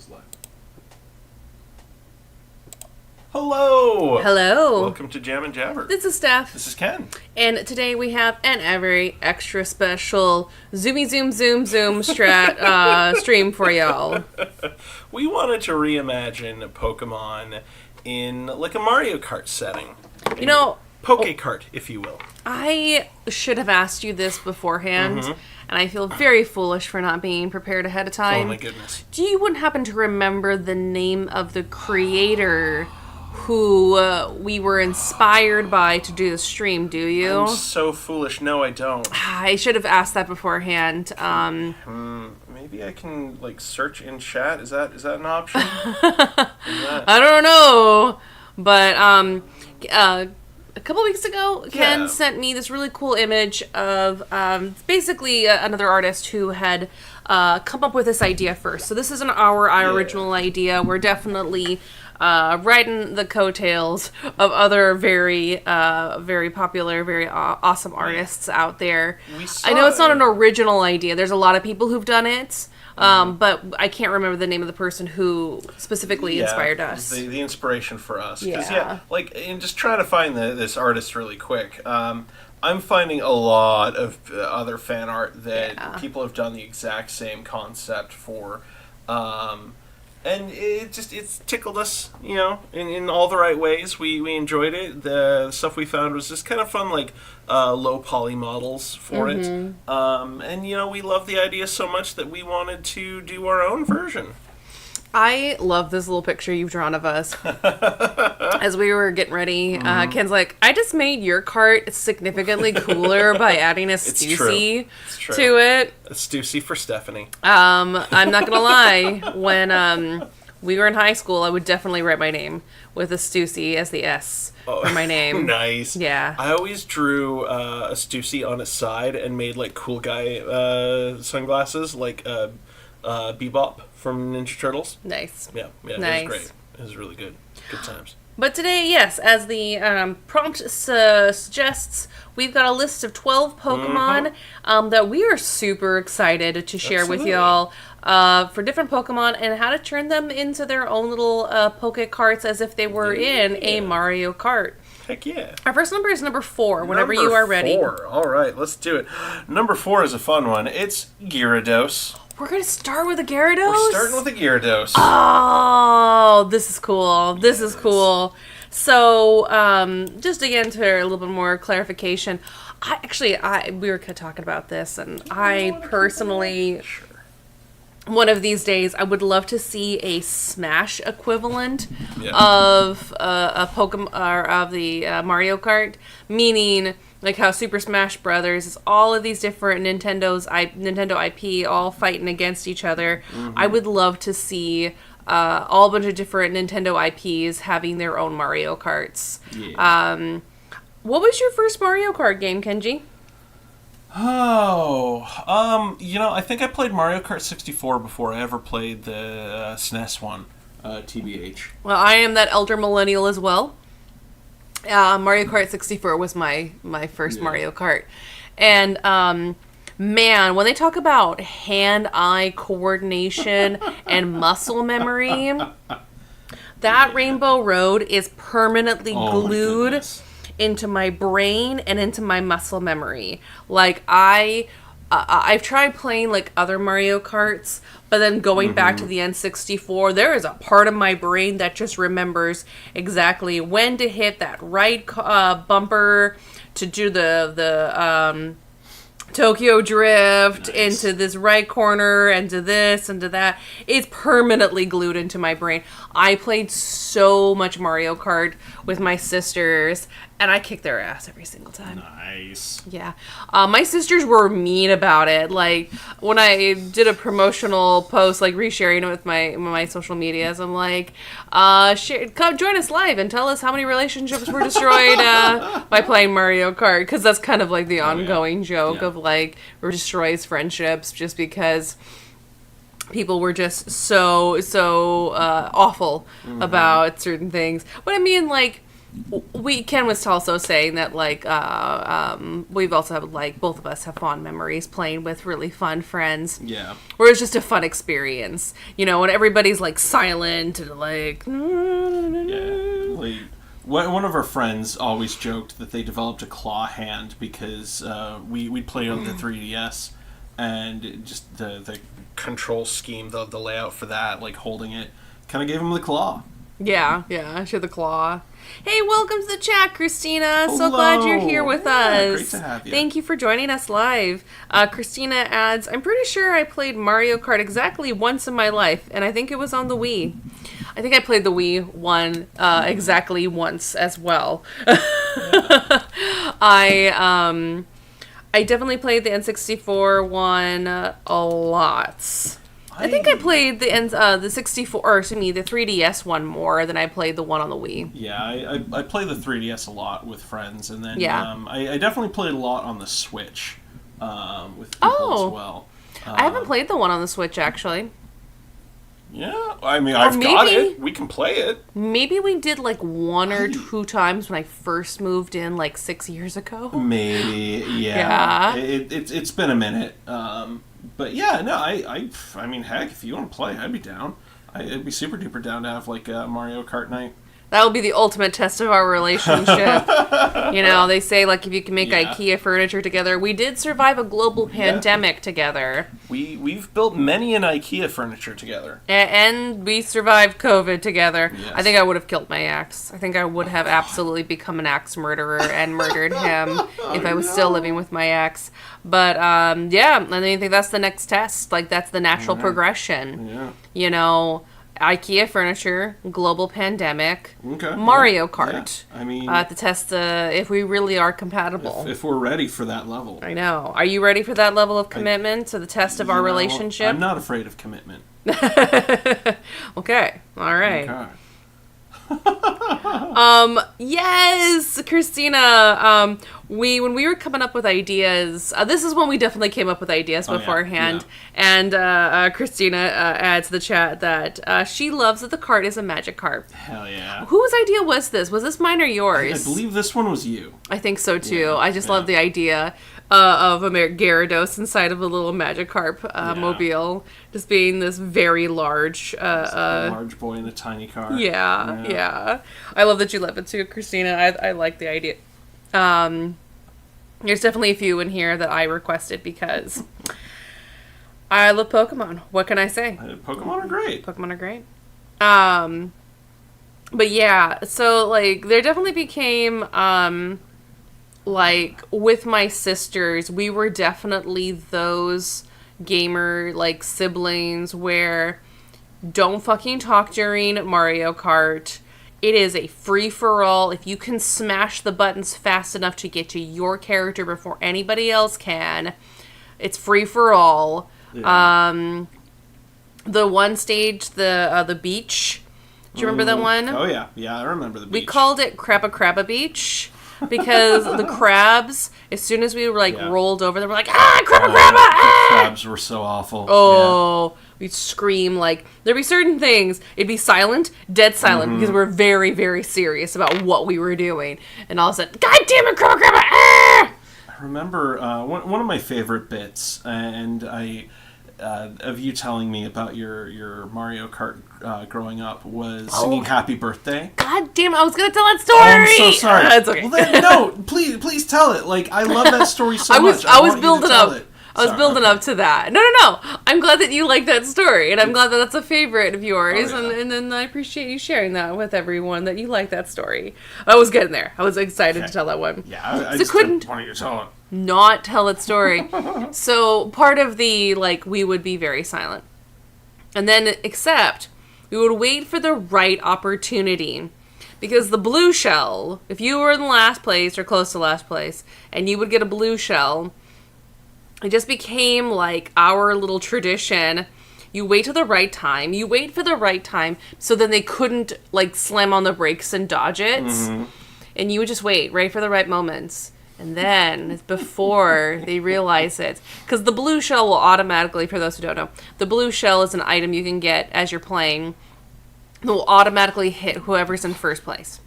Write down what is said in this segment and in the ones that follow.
goes live. Hello! Hello! Welcome to Jam and Jabber. This is Steph. This is Ken. And today we have an very extra special zoomy zoom stream for y'all. We wanted to reimagine Pokemon in like a Mario Kart setting. You know... Polé-kart, if you will. I should have asked you this beforehand, and I feel very foolish for not being prepared ahead of time. Oh my goodness. Do you wouldn't happen to remember the name of the creator who we were inspired by to do the stream, do you? I'm so foolish. No, I don't. I should have asked that beforehand. Maybe I can like search in chat. Is that an option? I don't know. But a couple weeks ago, Ken sent me this really cool image of basically another artist who had come up with this idea first. So this isn't our original idea. We're definitely riding the coattails of other very popular, very awesome artists out there. I know it's not an original idea. There's a lot of people who've done it. But I can't remember the name of the person who specifically inspired us. The inspiration for us. Yeah. Like, in just trying to find this artist really quick, I'm finding a lot of other fan art that people have done the exact same concept for. And it's tickled us, you know, in all the right ways. We enjoyed it. The stuff we found was just kind of fun, like low poly models for it. And, you know, we love the idea so much that we wanted to do our own version. I love this little picture you've drawn of us. As we were getting ready, Ken's like, I just made your cart significantly cooler by adding a Stussy to it. A Stussy for Stephanie. I'm not gonna lie, when we were in high school, I would definitely write my name with a Stussy as the S for my name. Nice. Yeah. I always drew a Stussy on its side and made like cool guy sunglasses, like Bebop from Ninja Turtles. Nice. Yeah, nice. It was great. It was really good. Good times. But today, yes, as the prompt suggests, we've got a list of 12 Pokemon that we are super excited to share with y'all for different Pokemon and how to turn them into their own little Poké-karts as if they were in a Mario Kart. Heck yeah. Our first number is number 4, whenever you are ready. Number 4. All right, let's do it. Number 4 is a fun one. It's Gyarados. We're going to start with a Gyarados? We're starting with a Gyarados. Oh, this is cool. This is cool. So, just again to a little bit more clarification, we were talking about this, and I personally, one of these days, I would love to see a Smash equivalent of a Pokemon or of the Mario Kart, meaning like how Super Smash Brothers is all of these different Nintendo IP all fighting against each other. I would love to see all a bunch of different Nintendo IPs having their own Mario Karts. Yeah. What was your first Mario Kart game, Kenji? Oh, you know, I think I played Mario Kart 64 before I ever played the SNES one, TBH. Well, I am that elder millennial as well. Mario Kart 64 was my first Mario Kart. And, man, when they talk about hand-eye coordination and muscle memory, that Rainbow Road is permanently glued into my brain and into my muscle memory. Like, I've tried playing, like, other Mario Karts, but then going back to the N64, there is a part of my brain that just remembers exactly when to hit that right bumper to do the Tokyo Drift into this right corner and to this and to that. It's permanently glued into my brain. I played so much Mario Kart with my sisters, and I kicked their ass every single time. Nice. Yeah. My sisters were mean about it. Like, when I did a promotional post, like, resharing it with my social medias, I'm like, come join us live and tell us how many relationships were destroyed by playing Mario Kart. Because that's kind of, like, the ongoing joke of, like, it destroys friendships just because people were just so awful about certain things. But I mean, like, Ken was also saying that like we've also had like both of us have fond memories playing with really fun friends. Yeah. Where it's just a fun experience, you know, when everybody's like silent and like. Yeah. Like, one of our friends always joked that they developed a claw hand because we'd play on the 3DS, and just the control scheme, the layout for that, like holding it, kind of gave him the claw. Yeah, she had the claw. Hey, welcome to the chat, Christina. Hello. So glad you're here with us. Great to have you. Thank you for joining us live. Christina adds, I'm pretty sure I played Mario Kart exactly once in my life, and I think it was on the Wii. I think I played the Wii one exactly once as well. Yeah. I definitely played the N64 one a lot. I think I played the 64, or excuse me, the 3DS one more than I played the one on the Wii. Yeah, I play the 3DS a lot with friends, and then yeah. I definitely played a lot on the Switch with people as well. I haven't played the one on the Switch, actually. Yeah, I mean, I've got it. We can play it. Maybe we did like one or two times when I first moved in like 6 years ago. Maybe, yeah. It's been a minute. But yeah, no, I mean, heck, if you want to play, I'd be down. I'd be super duper down to have like a Mario Kart night. That would be the ultimate test of our relationship. You know, they say, like, if you can make IKEA furniture together. We did survive a global pandemic together. We've built many an IKEA furniture together. And we survived COVID together. Yes. I think I would have killed my ex. I think I would have absolutely become an axe murderer and murdered him if I was still living with my ex. But, yeah, I think that's the next test. Like, that's the natural progression. Yeah. You know, IKEA furniture, global pandemic, okay. Mario Kart. Yeah. I mean, to test if we really are compatible. If we're ready for that level. I know. Are you ready for that level of commitment to the test of our relationship? I'm not afraid of commitment. Okay. All right. Okay. Yes, Christina. When we were coming up with ideas, this is when we definitely came up with ideas beforehand. Yeah. And Christina adds to the chat that she loves that the cart is a magic cart. Hell yeah. Whose idea was this? Was this mine or yours? I believe this one was you. I think so too. Yeah, I just love the idea of a Gyarados inside of a little Magikarp mobile, just being this very large, a large boy in a tiny car. Yeah. I love that you love it too, Christina. I like the idea. There's definitely a few in here that I requested because I love Pokemon. What can I say? Pokemon are great. Pokemon are great. But yeah, so like there definitely became like with my sisters, we were definitely those gamer like siblings where don't fucking talk during Mario Kart. It is a free-for-all. If you can smash the buttons fast enough to get to your character before anybody else can, it's free-for-all. Yeah. The one stage, the beach. Do you remember that one? Oh, yeah. Yeah, I remember the beach. We called it Crabba Beach because the crabs, as soon as we were, rolled over, they were like, Crabba! The crabs were so awful. Oh, yeah. We'd scream, like, there'd be certain things, it'd be silent, dead silent, because we're very, very serious about what we were doing. And all of a sudden, God damn it, Crabba! I remember one of my favorite bits, and of you telling me about your Mario Kart growing up was singing Happy Birthday. God damn it, I was going to tell that story! I'm so sorry. That's okay. Well then, no, please tell it. Like, I love that story so much. I was building up. I was building up to that. No. I'm glad that you like that story, and I'm glad that that's a favorite of yours, and then I appreciate you sharing that with everyone, that you like that story. I was getting there. I was excited to tell that one. Yeah, I just couldn't want you to tell it. Not tell its story. So part of the, we would be very silent. And then, except, we would wait for the right opportunity. Because the blue shell, if you were in last place, or close to last place, and you would get a blue shell, it just became our little tradition. You wait till the right time. You wait for the right time so then they couldn't slam on the brakes and dodge it. Mm-hmm. And you would just wait right for the right moments. And then before they realize it, because the blue shell will automatically, for those who don't know, the blue shell is an item you can get as you're playing that will automatically hit whoever's in first place.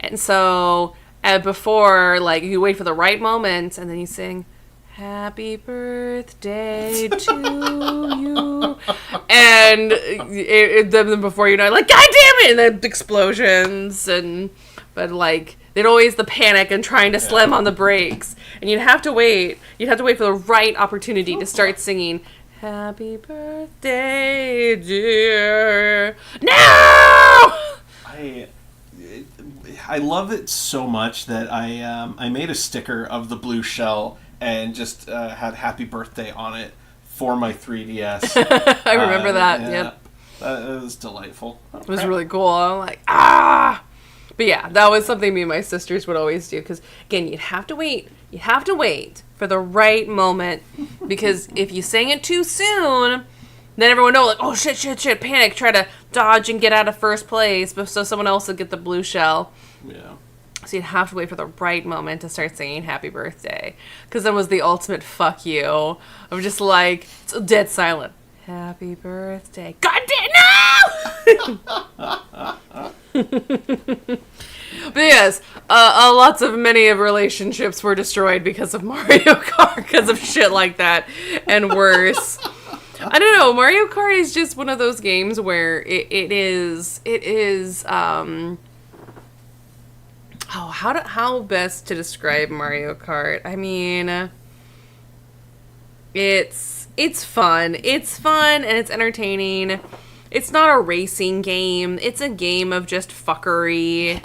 And so before, like, you wait for the right moment, and then you sing, "Happy birthday to you," and then before you know, like, God damn it, and then explosions, but like they'd always the panic and trying to slam on the brakes, and you'd have to wait for the right opportunity to start singing, "Happy birthday, dear." No! I love it so much that I made a sticker of the blue shell and just had "Happy Birthday" on it for my 3DS. I remember that. Yeah, Yep, it was delightful. it was really cool. I'm like, ah. But yeah, that was something me and my sisters would always do, because again, you'd have to wait for the right moment, because if you sang it too soon, then everyone know, like, oh shit, panic, try to dodge and get out of first place, but so someone else would get the blue shell. Yeah. So you'd have to wait for the right moment to start singing "Happy Birthday," because then was the ultimate fuck you of just like dead silent. "Happy birthday." God damn, no! But yes, many of relationships were destroyed because of Mario Kart, because of shit like that, and worse. I don't know. Mario Kart is just one of those games where it is. How best to describe Mario Kart? I mean, it's fun. It's fun and it's entertaining. It's not a racing game. It's a game of just fuckery.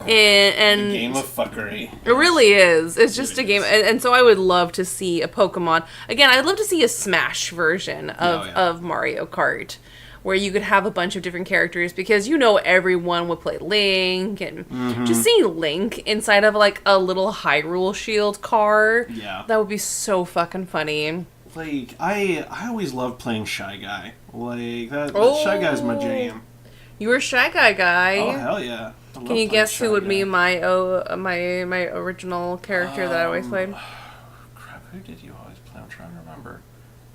And a game of fuckery. It really is. It's just a game. And so I would love to see a Pokemon. Again, I'd love to see a Smash version of Mario Kart, where you could have a bunch of different characters, because everyone would play Link, and just seeing Link inside of like a little Hyrule Shield car. Yeah. That would be so fucking funny. Like, I always loved playing Shy Guy. Like, that Shy Guy's my jam. You were a Shy guy. Oh, hell yeah. Can you guess who would be my original character that I always played? Crap, who did you always play? I'm trying to remember.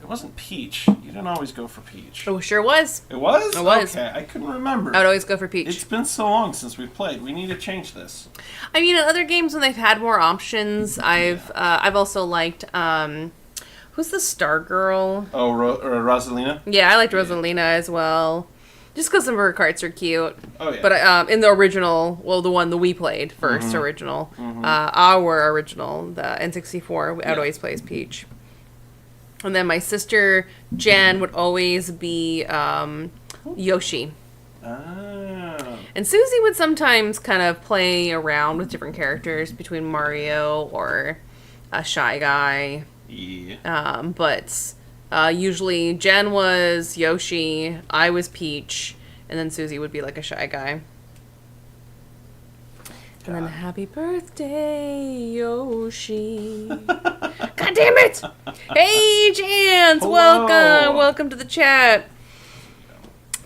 It wasn't Peach. You didn't always go for Peach. Oh, sure was. It was? It was. Okay, I couldn't remember. I would always go for Peach. It's been so long since we've played. We need to change this. I mean, in other games when they've had more options, I've also liked who's the Star Girl? Oh, Rosalina? Yeah, I liked Rosalina as well. Just because some of her carts are cute. Oh, yeah. But in the original, well, the one that we played first, original, our original, the N64, I would always play as Peach. And then my sister, Jen, would always be Yoshi. Ah. And Susie would sometimes kind of play around with different characters between Mario or a Shy Guy. Yeah. But usually Jen was Yoshi, I was Peach, and then Susie would be like a Shy Guy. And then "Happy birthday, Yoshi." God damn it! Hey, Jans! Hello. Welcome to the chat.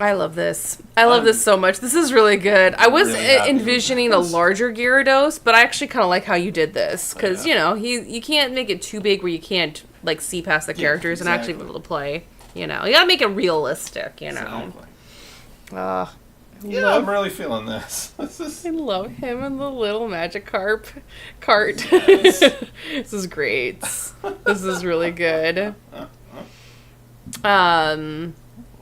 I love this. I love this so much. This is really good. I was really envisioning a larger Gyarados, but I actually kind of like how you did this. Because, you can't make it too big where you can't, like, see past the characters and actually be able to play. You gotta make it realistic, Exactly. I'm really feeling this. I love him and the little Magikarp cart. Yes. This is great. This is really good.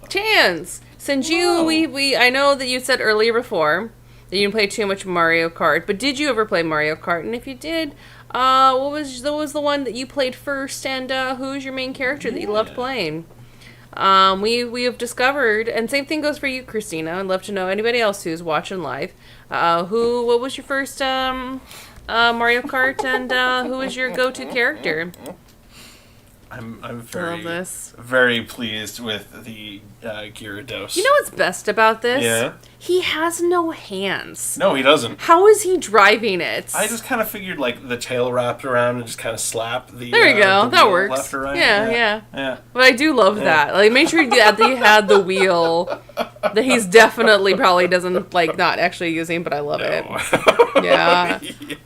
Chance, since I know that you said earlier before that you didn't play too much Mario Kart, but did you ever play Mario Kart? And if you did, what was the one that you played first, and who's your main character that you loved playing? We have discovered, and same thing goes for you, Christina. I'd love to know anybody else who's watching live. What was your first Mario Kart, and who is your go-to character? I'm very pleased with the Gyarados. You know what's best about this? Yeah. He has no hands. No, he doesn't. How is he driving it? I just kind of figured like the tail wrapped around and just kind of slap the. There you go. The that wheel works. Left or right. Yeah. But I do love that. Like, make sure that he had the wheel that he's definitely probably doesn't like not actually using, but I love it. Yeah.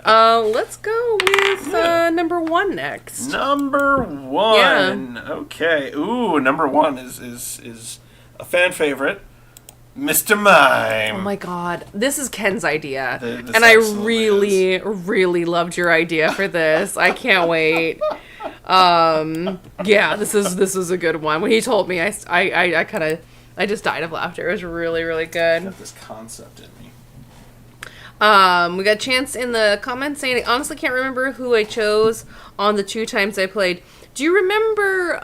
Let's go with number one next. Number one. Yeah. Okay. Ooh, number one is a fan favorite. Mr. Mime. Oh my god, this is Ken's idea, This and I absolutely is. really loved your idea for this. I can't wait. Yeah, this is a good one. When he told me, I just died of laughter. It was really good. Got this concept in me. We got Chance in the comments saying, I honestly can't remember who I chose on the 2 times I played. Do you remember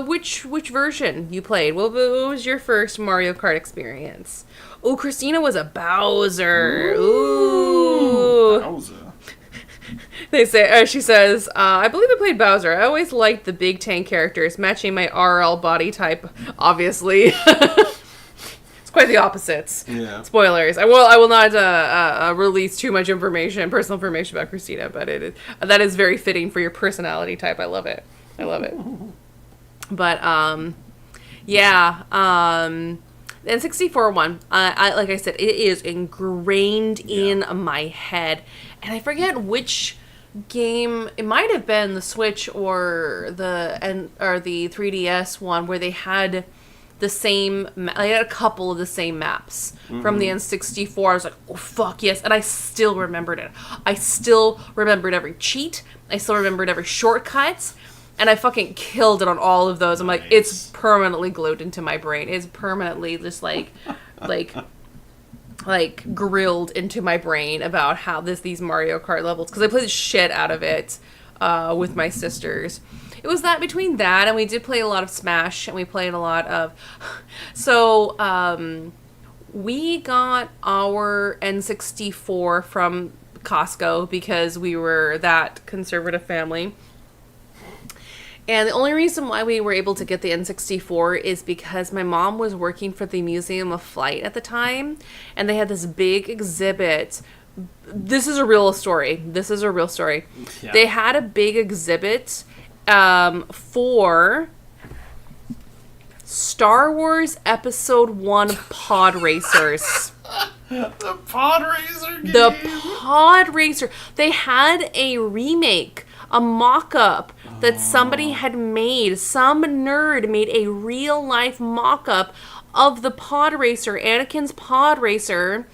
which version you played? What was your first Mario Kart experience? Oh, Christina was a Bowser. Ooh. Bowser. They say, she says, I believe I played Bowser. I always liked the big tank characters, matching my RL body type, obviously. It's quite the opposites. Yeah. Spoilers. I will not release too much personal information about Christina, but that is very fitting for your personality type. I love it. But, yeah, the N64 one, like I said, it is ingrained in my head. And I forget which game, it might have been the Switch or the 3DS one where they had the same, they had a couple of the same maps from the N64. I was like, oh fuck yes, and I still remembered it. I still remembered every cheat. I still remembered every shortcut. And I fucking killed it on all of those. I'm like, it's permanently glued into my brain. It's permanently just like grilled into my brain about how these Mario Kart levels, because I played the shit out of it with my sisters. It was between that, and we did play a lot of Smash, and we played a lot of... So, we got our N64 from Costco because we were that conservative family. And the only reason why we were able to get the N64 is because my mom was working for the Museum of Flight at the time, and they had this big exhibit. This is a real story. Yeah. They had a big exhibit for Star Wars Episode 1 Pod Racers. The Pod Racer game? The Pod Racer. They had a remake, a mock-up that somebody had made. Some nerd made a real-life mock-up of the Pod Racer, Anakin's Pod Racer,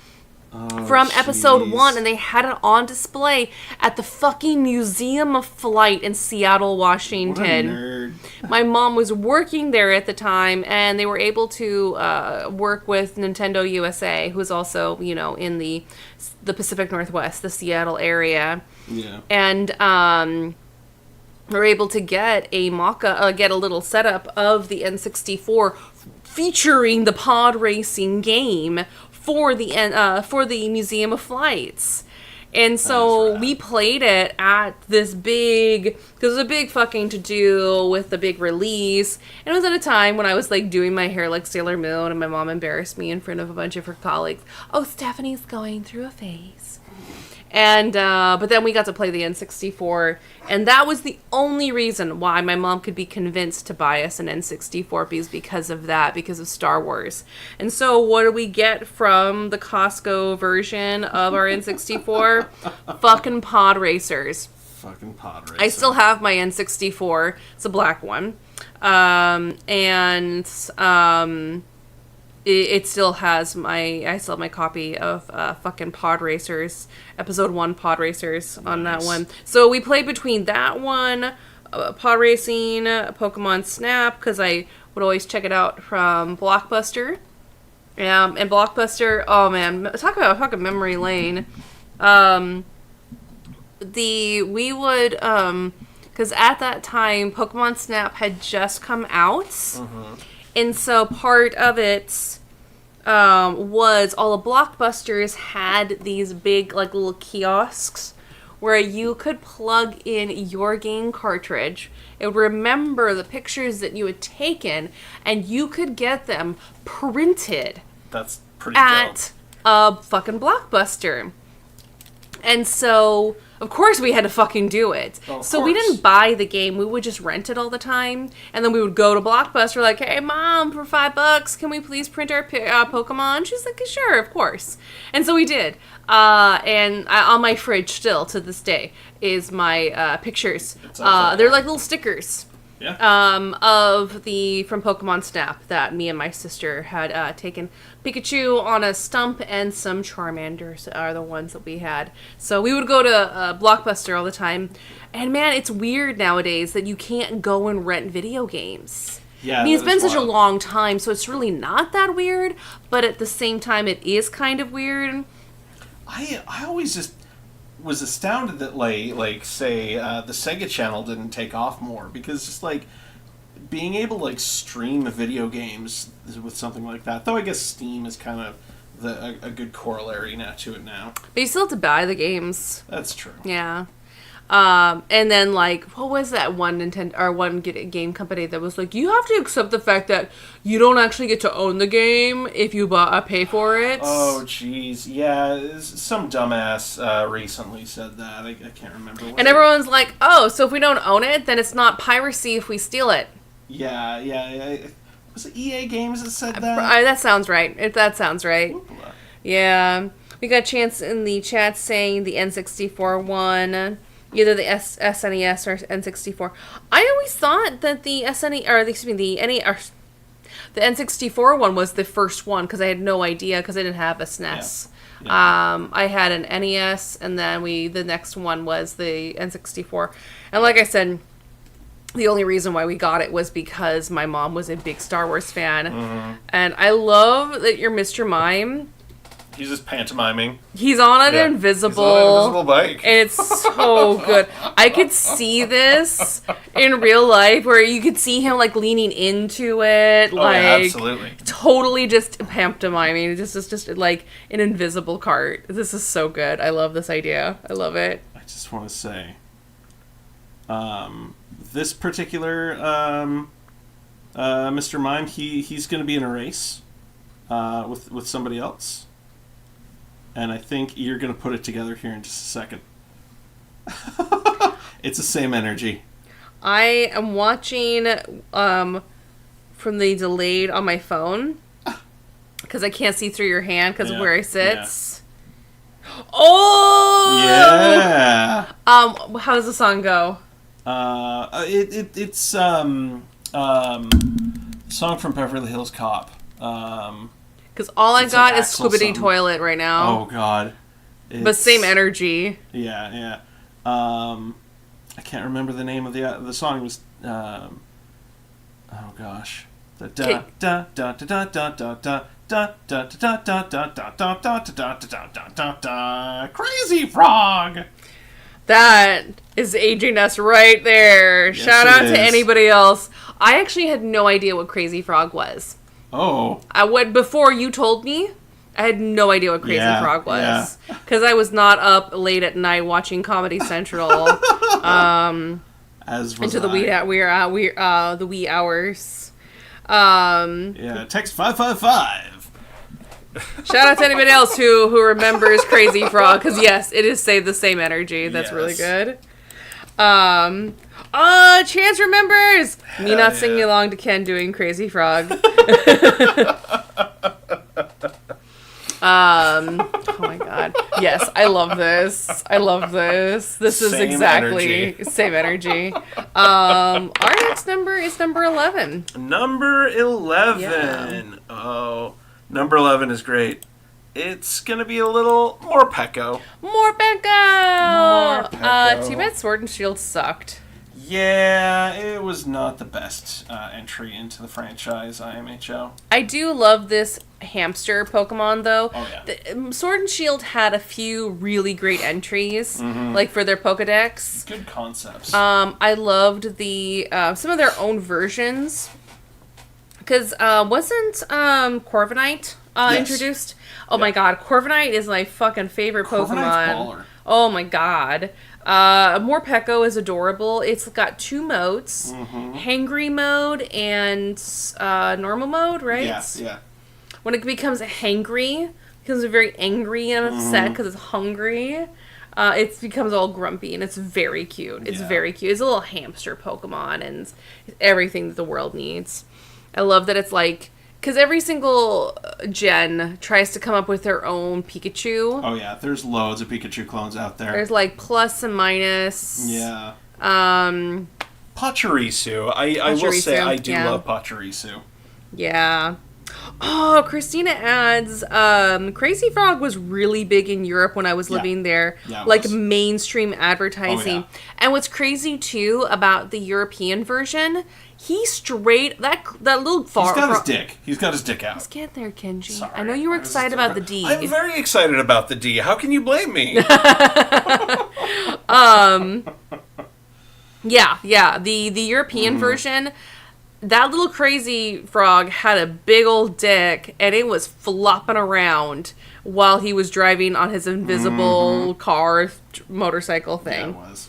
from Episode 1, and they had it on display at the fucking Museum of Flight in Seattle, Washington. What a nerd. My mom was working there at the time, and they were able to work with Nintendo USA, who's also, in the Pacific Northwest, the Seattle area. Yeah. And we're able to get a get a little setup of the N64 featuring the pod racing game for the Museum of Flights. And so we played it at this big, because it was a big fucking to-do with the big release. And it was at a time when I was like doing my hair like Sailor Moon, and my mom embarrassed me in front of a bunch of her colleagues. Oh, Stephanie's going through a phase. And, but then we got to play the N64, and that was the only reason why my mom could be convinced to buy us an N64, because of that, because of Star Wars. And so what do we get from the Costco version of our N64? Fucking pod racers. Fucking pod racers. I still have my N64. It's a black one. It still has I still have my copy of fucking Pod Racers, Episode 1 Pod Racers on that one. So we played between that one, Pod Racing, Pokemon Snap, because I would always check it out from Blockbuster. And Blockbuster, oh man, talk about fucking memory lane. We would, because at that time, Pokemon Snap had just come out. Mm-hmm. And so part of it was all the Blockbusters had these big, like, little kiosks where you could plug in your game cartridge. It would remember the pictures that you had taken, and you could get them printed. That's pretty at a fucking Blockbuster. And so, of course, we had to fucking do it. Oh, so we didn't buy the game. We would just rent it all the time. And then we would go to Blockbuster like, hey, Mom, for $5, can we please print our Pokemon? She's like, sure, of course. And so we did. And on my fridge still, to this day, is my pictures. They're like little stickers. from Pokemon Snap that me and my sister had taken. Pikachu on a stump and some Charmanders are the ones that we had. So we would go to Blockbuster all the time. And man, it's weird nowadays that you can't go and rent video games. Yeah, I mean, it's been such a long time, so it's really not that weird. But at the same time, it is kind of weird. I always just was astounded that say the Sega Channel didn't take off more, because just being able to stream video games with something like that, though I guess Steam is kind of a good corollary now to it now. But you still have to buy the games. That's true. Yeah. And then what was that one game company that was you have to accept the fact that you don't actually get to own the game if you pay for it. Oh, jeez. Yeah, some dumbass recently said that. I can't remember. And everyone's like, oh, so if we don't own it, then it's not piracy if we steal it. Yeah. Was it EA Games that said that? That sounds right. That sounds right. Oopla. Yeah. We got Chance in the chat saying the N64 one. Either the SNES or N64. I always thought that the the N64 one was the first one, because I had no idea, because I didn't have a SNES. Yeah. I had an NES, and then the next one was the N64. And like I said, the only reason why we got it was because my mom was a big Star Wars fan. Mm-hmm. And I love that you're Mr. Mime. He's just pantomiming. He's on an invisible bike. And it's so good. I could see this in real life, where you could see him leaning into it. Yeah, absolutely. Totally just pantomiming. Just an invisible cart. This is so good. I love this idea. I love it. I just want to say, this particular Mr. Mime, he's going to be in a race with somebody else. And I think you're going to put it together here in just a second. It's the same energy. I am watching from the delayed on my phone, because I can't see through your hand because of where I sit. Yeah. Oh! Yeah! How does the song go? It's song from Beverly Hills Cop. Because all I got is Squibbity Toilet right now. Oh, God. But same energy. Yeah. I can't remember the name of the song. It was, oh, gosh. Crazy Frog! That is aging us right there. Yes, shout out to anybody else. I actually had no idea what Crazy Frog was. Oh. Before you told me, I had no idea what Crazy Frog was. Because I was not up late at night watching Comedy Central. As was into the wee hours. Text 555. Shout out to anybody else who remembers Crazy Frog, because yes, it is the same energy. That's really good. Chance remembers me not singing along to Ken doing Crazy Frog. Oh my God. Yes, I love this. This is exactly same energy. Our next number is number 11. Number 11. Yeah. Oh, number 11 is great. It's going to be a little more Pecco. More Pecco! Too bad Sword and Shield sucked. Yeah, it was not the best entry into the franchise, IMHO. I do love this hamster Pokemon, though. Oh, yeah. Sword and Shield had a few really great entries, for their Pokedex. Good concepts. I loved some of their own versions. Because wasn't Corviknight introduced? Oh my God, Corviknight is my fucking favorite Pokemon. Baller. Oh my God. Morpeko is adorable. It's got two modes, hangry mode and normal mode, right? Yeah. When it becomes hangry, it becomes very angry and upset because it's hungry. It becomes all grumpy, and it's very cute. It's very cute. It's a little hamster Pokemon, and it's everything that the world needs. I love that it's because every single gen tries to come up with their own Pikachu. Oh, yeah. There's loads of Pikachu clones out there. There's, plus and minus. Yeah. Pachirisu. I will say I do yeah. love Pachirisu. Yeah. Oh, Christina adds, Crazy Frog was really big in Europe when I was living there. Yeah, it like was. mainstream advertising. Oh, yeah. And what's crazy too about the European version, that little He's got his dick. He's got his dick out. Let's get there, Kenji. Sorry. I know you were excited about the D. I'm very excited about the D. How can you blame me? Yeah. The European version, that little Crazy Frog had a big old dick, and it was flopping around while he was driving on his invisible car motorcycle thing. Yeah, it was.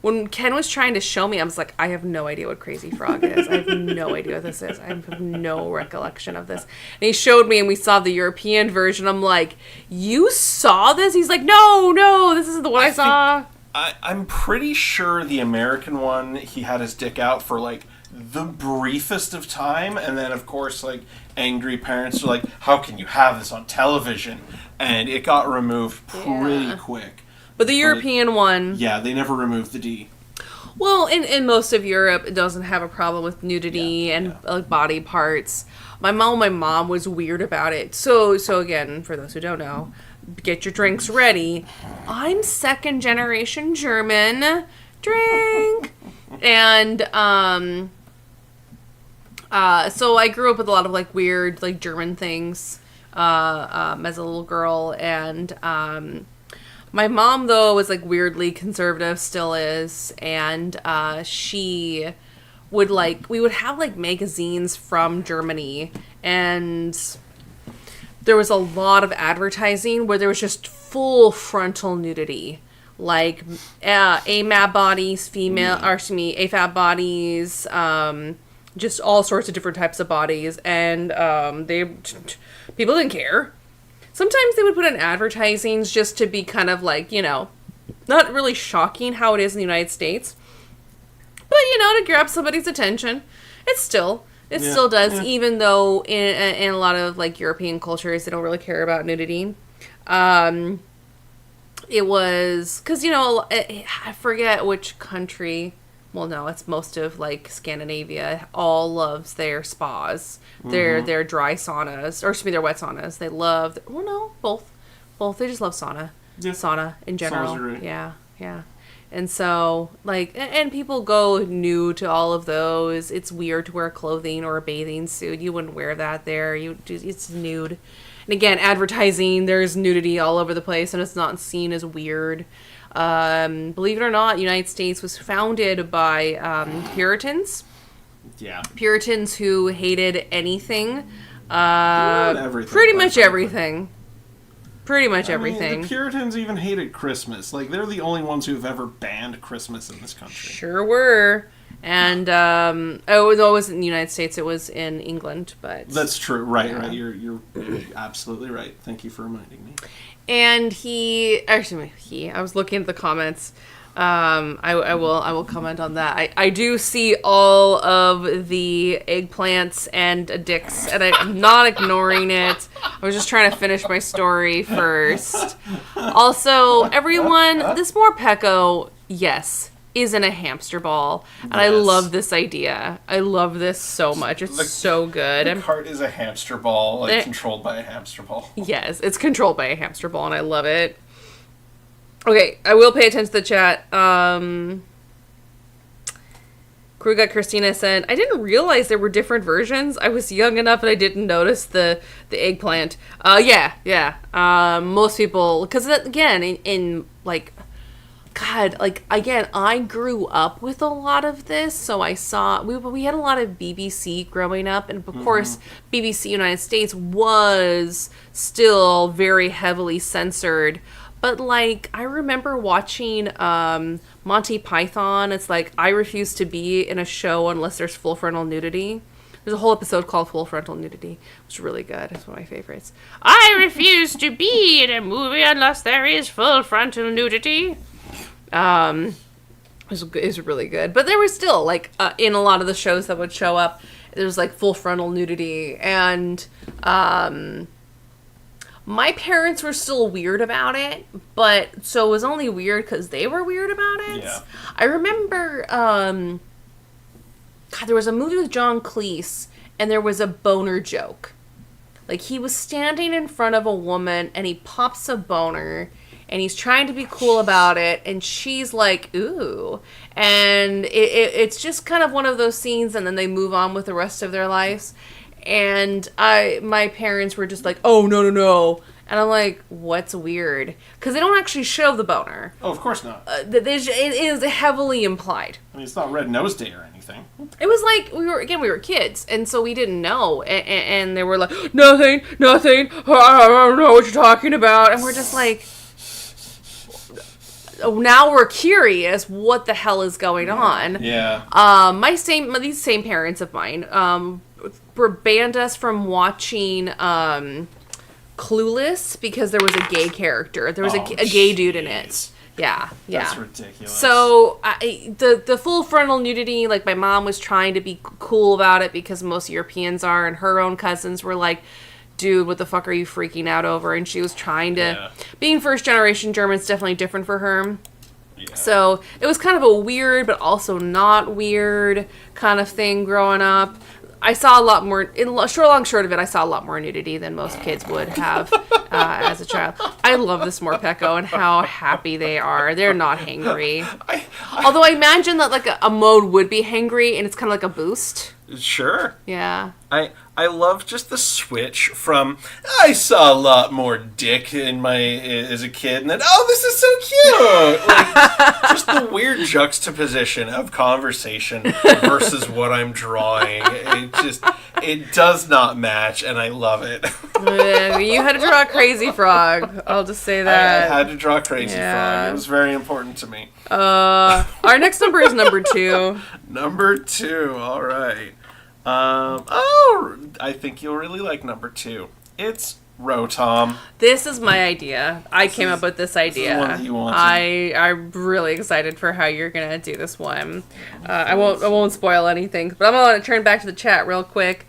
When Ken was trying to show me, I was like, I have no idea what Crazy Frog is. I have no idea what this is. I have no recollection of this. And he showed me, and we saw the European version. I'm like, you saw this? He's like, no, this isn't the one I saw. I'm pretty sure the American one, he had his dick out for, like, the briefest of time, and then, of course, like, angry parents are like, how can you have this on television? And it got removed pretty quick. But the European one... Yeah, they never removed the D. Well, in most of Europe, it doesn't have a problem with nudity and like body parts. My mom was weird about it. So again, for those who don't know, get your drinks ready. I'm second generation German. Drink! And, so I grew up with a lot of, like, weird, like, German things, as a little girl, and, my mom, though, was, like, weirdly conservative, still is, and, she would, like, we would have, like, magazines from Germany, and there was a lot of advertising where there was just full frontal nudity. Like, AMAB bodies, AFAB bodies, just all sorts of different types of bodies, and people didn't care. Sometimes they would put in advertisings just to be kind of like, not really shocking how it is in the United States, but, to grab somebody's attention. It still does, even though in a lot of, like, European cultures, they don't really care about nudity. It was, because, I forget which country, well, no, it's most of, like, Scandinavia, all loves their spas, their dry saunas, or excuse me, their wet saunas. They love, both, they just love sauna. Yeah. Sauna, in general. Great. Yeah. And so, like, and people go nude to all of those. It's weird to wear clothing or a bathing suit. You wouldn't wear that there. It's nude. And again, advertising, there's nudity all over the place, and it's not seen as weird. Believe it or not, United States was founded by Puritans. Yeah. Puritans who hated anything. Everything. Pretty much everything. Pretty much everything. I mean, the Puritans even hated Christmas. Like, they're the only ones who have ever banned Christmas in this country. Sure were. And, it wasn't in the United States, it was in England, but... That's true, right. You're absolutely right. Thank you for reminding me. And I was looking at the comments. I will comment on that. I do see all of the eggplants and dicks, and I'm not ignoring it. I was just trying to finish my story first. Also, everyone, this Morpeko, yes, is in a hamster ball, and I love this idea. I love this so much. It's so good. The cart is a hamster ball, controlled by a hamster ball. Yes, it's controlled by a hamster ball, and I love it. Okay, I will pay attention to the chat. Crew Got Christina said, I didn't realize there were different versions. I was young enough and I didn't notice the eggplant. Yeah. Most people, because again, in again, I grew up with a lot of this, so I saw, we had a lot of BBC growing up, and of course, BBC United States was still very heavily censored, but, like, I remember watching Monty Python. It's like, I refuse to be in a show unless there's full frontal nudity. There's a whole episode called Full Frontal Nudity. It's really good. It's one of my favorites. I refuse to be in a movie unless there is full frontal nudity. It was really good. But there was still, like, in a lot of the shows that would show up, there was, like, full frontal nudity. And, My parents were still weird about it, but so it was only weird because they were weird about it. Yeah. I remember, God, there was a movie with John Cleese, and there was a boner joke. Like, he was standing in front of a woman, and he pops a boner, and he's trying to be cool about it, and she's like, ooh. And it's just kind of one of those scenes, and then they move on with the rest of their lives. And my parents were just like, oh, no, no, no. And I'm like, what's weird? Because they don't actually show the boner. Oh, of course not. It is heavily implied. I mean, it's not Red Nose Day or anything. It was like, we were kids, and so we didn't know. And they were like, nothing, I don't know what you're talking about. And we're just like, now we're curious what the hell is going on. Yeah. These same parents of mine were banned us from watching Clueless because there was a gay character. There was a gay dude in it. Yeah. That's ridiculous. So the full frontal nudity, like, my mom was trying to be cool about it because most Europeans are, and her own cousins were like, dude, what the fuck are you freaking out over? And she was trying to... Yeah. Being first generation German is definitely different for her. Yeah. So it was kind of a weird, but also not weird kind of thing growing up. I saw a lot more, long short of it, I saw a lot more nudity than most kids would have as a child. I love this Morpeko and how happy they are. They're not hangry. Although I imagine that, like, a mode would be hangry, and it's kind of like a boost. Sure. Yeah. I love just the switch from, I saw a lot more dick as a kid, and then, oh, this is so cute! Like, just the weird juxtaposition of conversation versus what I'm drawing. It does not match, and I love it. You had to draw a Crazy Frog. I'll just say that. I had to draw Crazy Frog. It was very important to me. Our next number is number 2. Number 2, all right. I think you'll really like number 2. It's Rotom. This is my idea. I came up with this idea. This is the one that you wanted. I'm really excited for how you're gonna do this one. I won't spoil anything, but I'm gonna turn back to the chat real quick.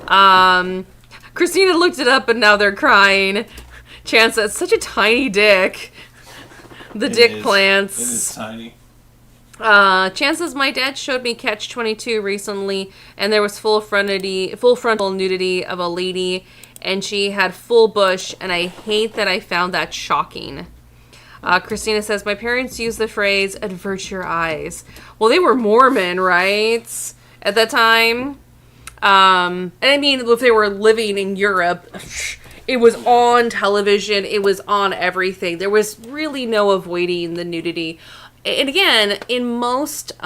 Christina looked it up, and now they're crying. Chance, that's such a tiny dick. The dick plants. It is tiny. Chances, my dad showed me Catch-22 recently, and there was full frontal nudity of a lady, and she had full bush, and I hate that I found that shocking. Christina says, my parents used the phrase, avert your eyes. Well, they were Mormon, right? At that time. And I mean, if they were living in Europe, it was on television, it was on everything. There was really no avoiding the nudity. And again, in most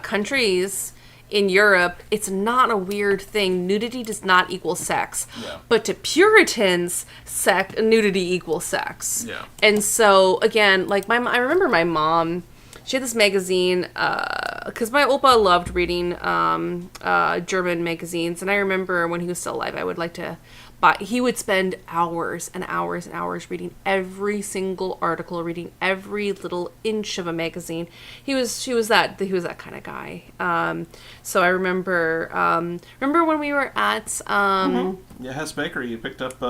countries in Europe, it's not a weird thing. Nudity does not equal sex. Yeah. But to Puritans, nudity equals sex. Yeah. And so, again, like, I remember my mom, she had this magazine, because my Opa loved reading German magazines, and I remember when he was still alive, I would like to buy, he would spend hours and hours and hours reading every single article, reading every little inch of a magazine. He was that kind of guy. So I remember when we were at Hess Bakery, you picked up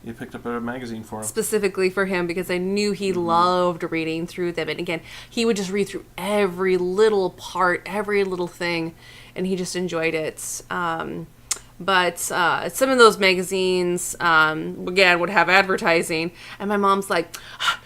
You picked up a magazine for him. Specifically for him, because I knew he loved reading through them. And again, he would just read through every little part, every little thing, and he just enjoyed it. But some of those magazines, again, would have advertising, and my mom's like,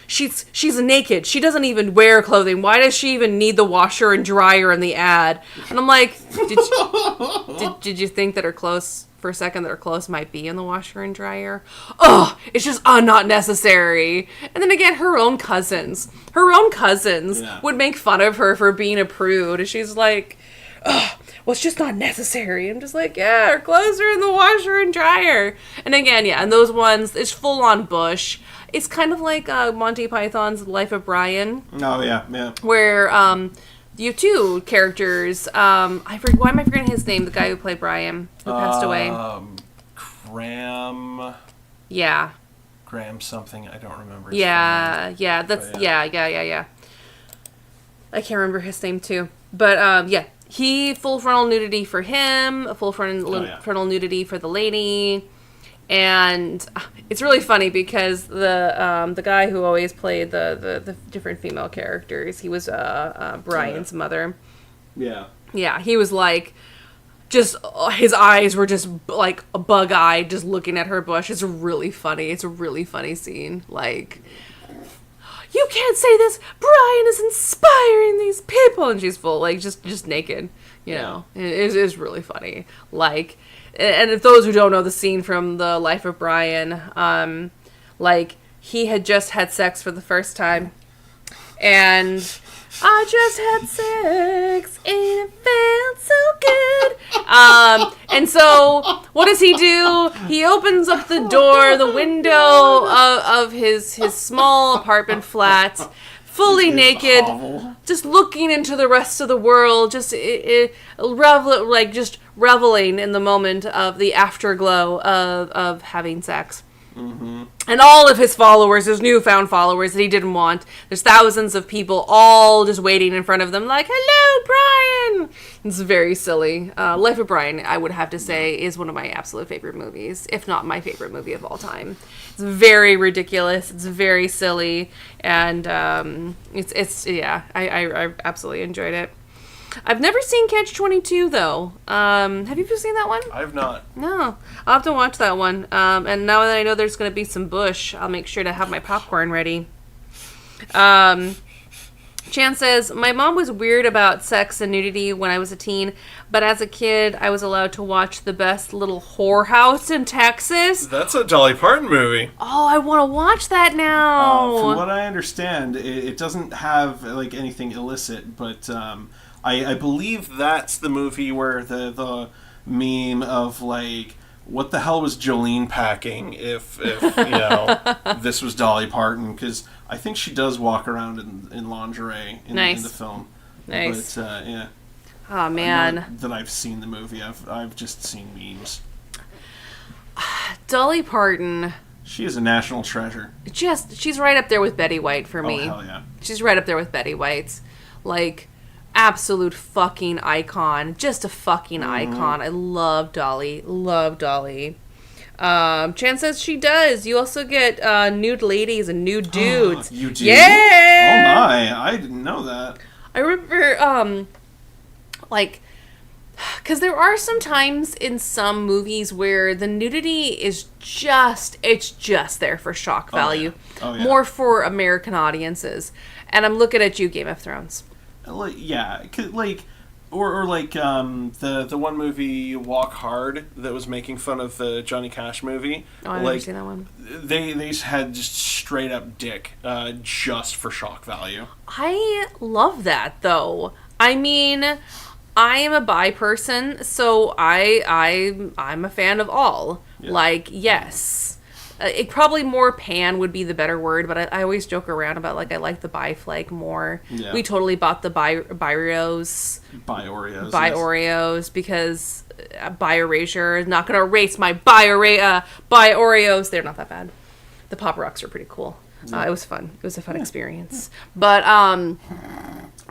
she's naked. She doesn't even wear clothing. Why does she even need the washer and dryer in the ad? And I'm like, did you think that her clothes, for a second, that her clothes might be in the washer and dryer? Oh, it's just not necessary. And then again, her own cousins would make fun of her for being a prude. She's like, oh, well, it's just not necessary. I'm just like, yeah, her clothes are in the washer and dryer. And again, yeah, and those ones, it's full on bush. It's kind of like Monty Python's Life of Brian. Oh, yeah. Where you have two characters. Why am I forgetting his name? The guy who played Brian, who passed away. Graham. Yeah. Graham something. I don't remember. Yeah. I can't remember his name too. But yeah. He, full frontal nudity for him, full frontal nudity for the lady, And it's really funny because the guy who always played the different female characters, he was Brian's mother. Yeah. Yeah, he was like, just, his eyes were just like a bug-eyed, just looking at her bush. It's really funny. It's a really funny scene. Like, you can't say this. Brian is inspiring these people. And she's full, like, just naked. You know, it is really funny. Like, and if those who don't know the scene from The Life of Brian, like, he had just had sex for the first time, and I just had sex, and it felt so good. And so, what does he do? He opens up the door, the window of his small apartment flat, fully naked, just looking into the rest of the world, just reveling in the moment of the afterglow of having sex. Mm-hmm. And all of his followers, his newfound followers that he didn't want, there's thousands of people all just waiting in front of them like, hello, Brian! It's very silly. Life of Brian, I would have to say, is one of my absolute favorite movies, if not my favorite movie of all time. It's very ridiculous, it's very silly, and it's I absolutely enjoyed it. I've never seen Catch-22, though. Have you seen that one? I've not. No. I'll have to watch that one. And now that I know there's going to be some bush, I'll make sure to have my popcorn ready. Chan says, my mom was weird about sex and nudity when I was a teen, but as a kid, I was allowed to watch The Best Little Whorehouse in Texas. That's a Dolly Parton movie. Oh, I want to watch that now. From what I understand, it doesn't have like anything illicit, but I believe That's the movie where the meme of, like, what the hell was Jolene packing if this was Dolly Parton? Because I think she does walk around in lingerie in the film. Nice. But, yeah. Oh, man. Not that I've seen the movie. I've just seen memes. Dolly Parton. She is a national treasure. She's right up there with Betty White for me. Oh, hell yeah. She's right up there with Betty White. Like, absolute fucking icon. Just a fucking icon. I love Dolly. Love Dolly. Chan says she does. You also get nude ladies and nude dudes. You do? Yeah! Oh my, I didn't know that. I remember, because there are some times in some movies where the nudity is it's just there for shock value. Oh, yeah. More for American audiences. And I'm looking at you, Game of Thrones. Like, yeah, or like The one movie, Walk Hard, that was making fun of the Johnny Cash movie. Oh, I've never seen that one. They had just straight up dick, just for shock value. I love that, though. I mean, I am a bi person, so I'm a fan of all. Yeah. Like, yes. It probably more pan would be the better word, but I always joke around about, like, I like the bi flag more. Yeah. We totally bought the bi Oreos. Bi Oreos. Bi Oreos, because bi erasure is not going to erase my bi Oreos. They're not that bad. The Pop Rocks are pretty cool. Yeah. It was fun. It was a fun experience. But, I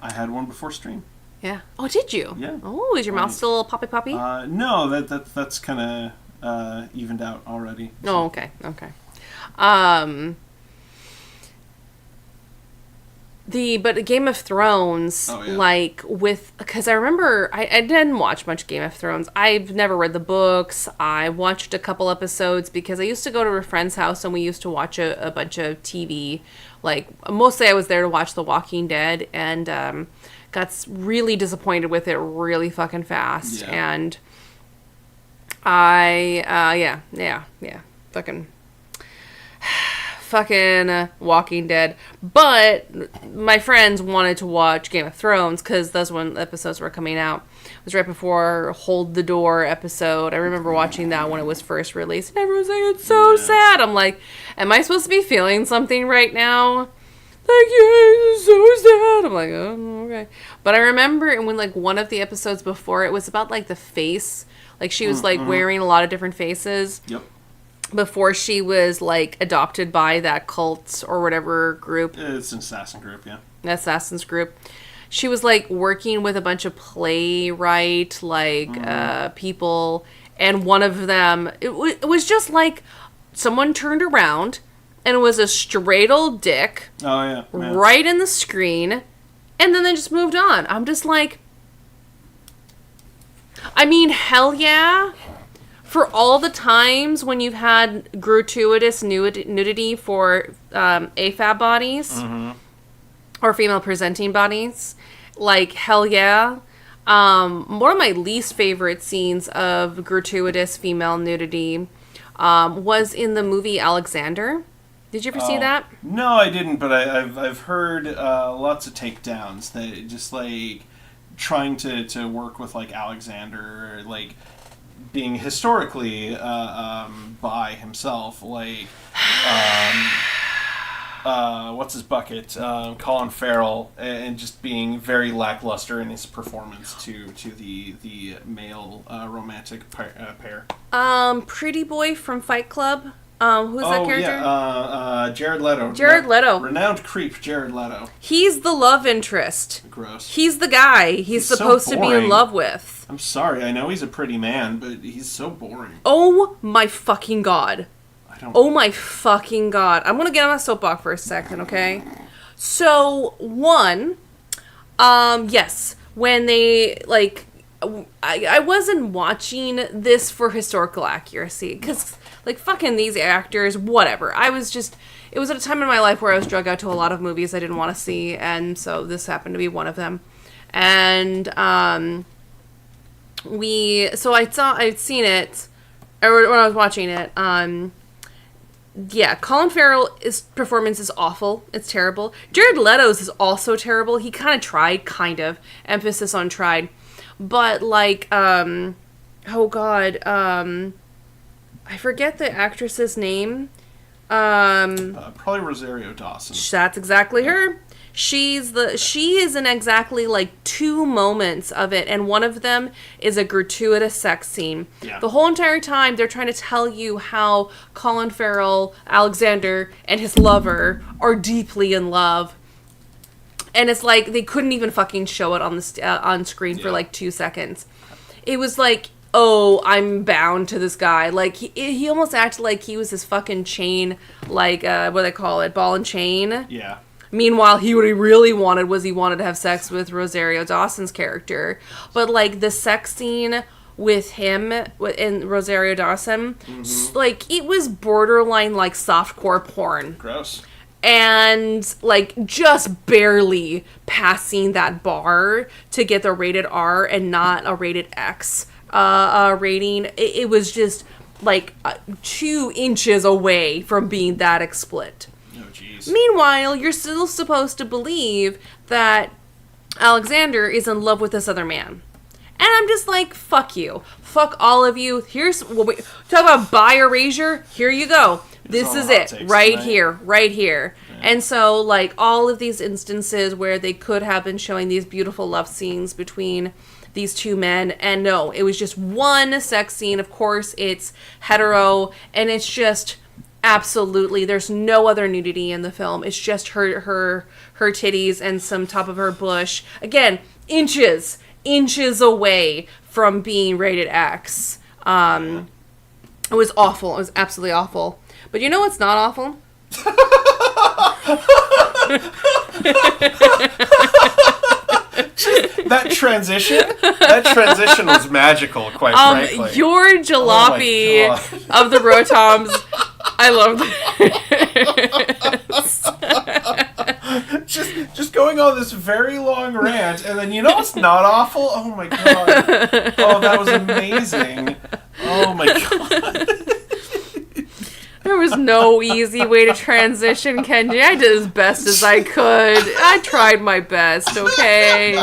had one before stream. Yeah. Oh, did you? Yeah. Oh, is your mouth still a little poppy? No, that's kind of evened out already. So. Oh, okay. But Game of Thrones, because I remember I didn't watch much Game of Thrones. I've never read the books. I watched a couple episodes because I used to go to a friend's house and we used to watch a bunch of TV. Like, mostly I was there to watch The Walking Dead, and got really disappointed with it really fucking fast. Yeah. And fucking Walking Dead. But my friends wanted to watch Game of Thrones because that's when episodes were coming out. It was right before Hold the Door episode. I remember watching that when it was first released, and everyone was like, it's so sad. I'm like, am I supposed to be feeling something right now? Like, yeah, it's so sad. I'm like, oh, okay. But I remember when, like, one of the episodes before, it was about, like, the face. Like, she was, like, wearing a lot of different faces. Yep. Before she was, like, adopted by that cult or whatever group. It's an assassin group, yeah. Assassin's group. She was, like, working with a bunch of playwright, like, people. and one of them, it was just like someone turned around and it was a straight old dick right in the screen, and then they just moved on. I'm just like, I mean, hell yeah. For all the times when you've had gratuitous nudity for AFAB bodies or female presenting bodies, like, hell yeah. One of my least favorite scenes of gratuitous female nudity was in the movie Alexander. Did you ever see that? No, I didn't, but I've heard lots of takedowns that just, like, trying to work with, like, Alexander, like, being historically bi himself, like, what's his bucket? Colin Farrell, and just being very lackluster in his performance to the male romantic pair. Pretty boy from Fight Club. Who's that character? Yeah, Jared Leto. Jared Leto. Renowned creep, Jared Leto. He's the love interest. Gross. He's the guy he's supposed to be in love with. I'm sorry, I know he's a pretty man, but he's so boring. Oh my fucking god. Oh my fucking god. I'm gonna get on my soapbox for a second, okay? So, one, yes, when they, like, I wasn't watching this for historical accuracy, because, like, fucking these actors, whatever. It was at a time in my life where I was drug out to a lot of movies I didn't want to see, and so this happened to be one of them. And, I'd seen it, or when I was watching it, yeah, Colin Farrell's performance is awful. It's terrible. Jared Leto's is also terrible. He kind of tried, emphasis on tried. But, like, oh god, I forget the actress's name. Probably Rosario Dawson. That's exactly her. She is in exactly, like, 2 moments of it, and one of them is a gratuitous sex scene. Yeah. The whole entire time, they're trying to tell you how Colin Farrell, Alexander, and his lover are deeply in love. And it's like, they couldn't even fucking show it on screen for, like, 2 seconds. It was like, oh, I'm bound to this guy. Like, he almost acted like he was his fucking chain, like, what do they call it, ball and chain? Yeah. Meanwhile, what he really wanted to have sex with Rosario Dawson's character. But, like, the sex scene with him and Rosario Dawson, like, it was borderline, like, softcore porn. Gross. And, like, just barely passing that bar to get the rated R and not a rated X rating. It was just, like, 2 inches away from being that explicit. Meanwhile, you're still supposed to believe that Alexander is in love with this other man. And I'm just like, fuck you. Fuck all of you. Here's, talk about bi erasure. Here you go. This is it. Right here. Yeah. And so, like, all of these instances where they could have been showing these beautiful love scenes between these 2 men, and no, it was just one sex scene. Of course, it's hetero, and it's just... absolutely, there's no other nudity in the film. It's just her titties and some top of her bush. Again, inches away from being rated X. It was awful. It was absolutely awful. But you know what's not awful? That transition was magical, quite frankly. Your jalopy of the Rotoms. I love this. just going on this very long rant, and then you know what's not awful? Oh my god. Oh, that was amazing. Oh my god. There was no easy way to transition, Kenji. I did as best as I could. I tried my best, okay?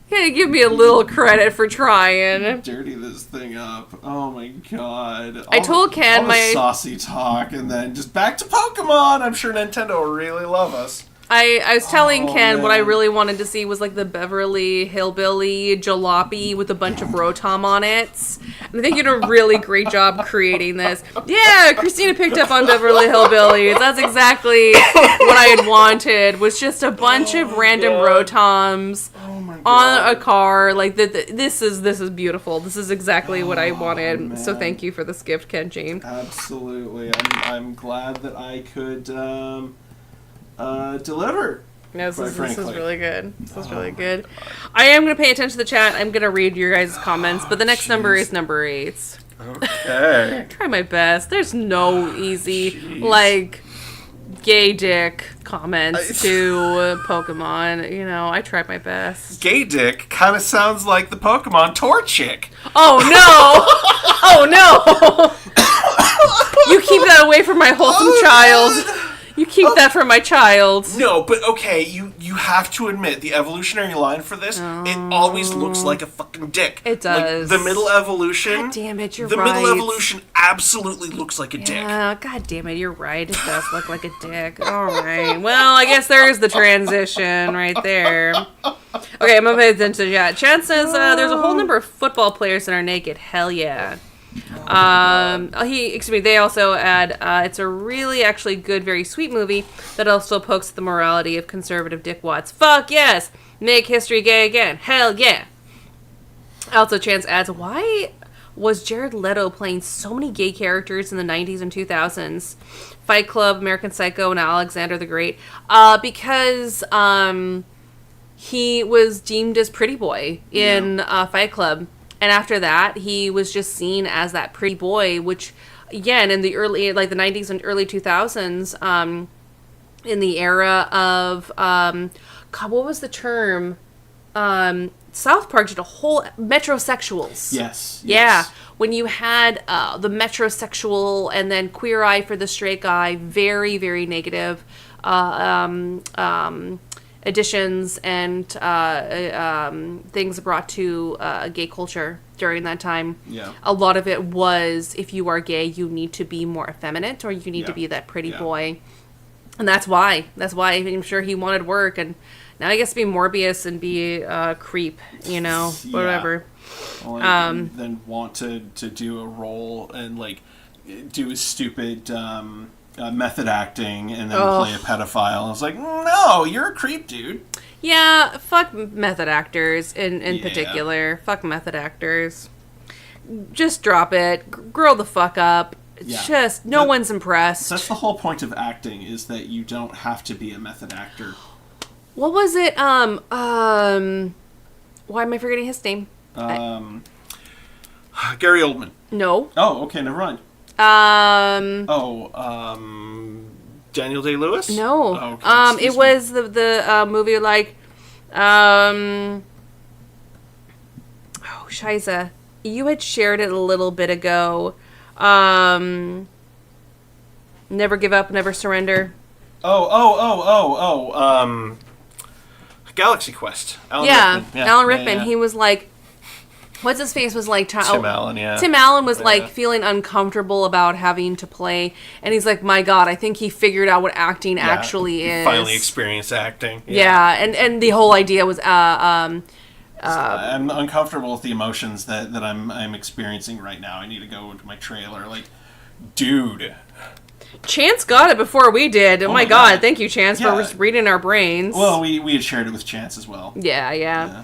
Yeah, give me a little credit for trying. Dirty this thing up. Oh my god. I told Ken all the saucy talk, and then just back to Pokemon. I'm sure Nintendo will really love us. I was telling Ken what I really wanted to see was like the Beverly Hillbilly jalopy with a bunch of Rotom on it. And I think you did a really great job creating this. Yeah, Christina picked up on Beverly Hillbillies. That's exactly what I had wanted, was just a bunch of random Rotoms on a car. Like this is beautiful. This is exactly what I wanted. Man. So thank you for this gift, Kenji. Absolutely. I'm glad that I could deliver. No, this is really good. This is really good. I am going to pay attention to the chat. I'm going to read your guys' comments, but the next number is number 8. Okay. Try my best. There's no easy, like, gay dick comments to Pokemon. You know, I tried my best. Gay dick kind of sounds like the Pokemon Torchic. Oh, no! Oh, no! You keep that away from my wholesome child. God. You keep that from my child. No, but okay, you have to admit, the evolutionary line for this, it always looks like a fucking dick. It does. Like, the middle evolution... God damn it, you're the right. The middle evolution absolutely looks like a dick. Yeah, god damn it, you're right. It does look like a dick. Alright. Well, I guess there's the transition right there. Okay, I'm gonna pay attention to chat. Chat says there's a whole number of football players that are naked. Hell yeah. They also add, it's a really actually good, very sweet movie that also pokes at the morality of conservative dickwads. Fuck yes! Make history gay again. Hell yeah! Also, Chance adds, why was Jared Leto playing so many gay characters in the 90s and 2000s? Fight Club, American Psycho, and Alexander the Great. Because, he was deemed as pretty boy in Fight Club. And after that, he was just seen as that pretty boy, which, again, in the early, like the 90s and early 2000s, in the era of, God, what was the term? South Park did a whole metrosexuals. Yes. Yeah. When you had the metrosexual and then queer eye for the straight guy, very, very negative additions and things brought to gay culture during that time. Yeah. A lot of it was, if you are gay, you need to be more effeminate, or you need to be that pretty boy. And that's why. I'm sure he wanted work, and now he gets to be Morbius and be a creep, you know, whatever. Well, then want to do a role and, like, do a stupid... method acting and then play a pedophile. I was like, no, you're a creep, dude. Yeah, fuck method actors in particular. Fuck method actors. Just drop it. Grow the fuck up. Just, no one's impressed. That's the whole point of acting, is that you don't have to be a method actor. What was it? Why am I forgetting his name? Gary Oldman. No. Oh, okay, never mind. Daniel Day-Lewis? No. Oh, okay, it was the movie like, oh, Shiza. You had shared it a little bit ago. Never Give Up, Never Surrender. Galaxy Quest. Alan Rickman. He was like, what's his face was like... Tim Allen, yeah. Tim Allen was like feeling uncomfortable about having to play, and he's like, my God, I think he figured out what acting actually is. Finally experienced acting. Yeah, and the whole idea was... I'm uncomfortable with the emotions that I'm experiencing right now. I need to go into my trailer. Like, dude... Chance got it before we did. Oh my God. Thank you, Chance, for reading our brains. Well, we had shared it with Chance as well. Yeah.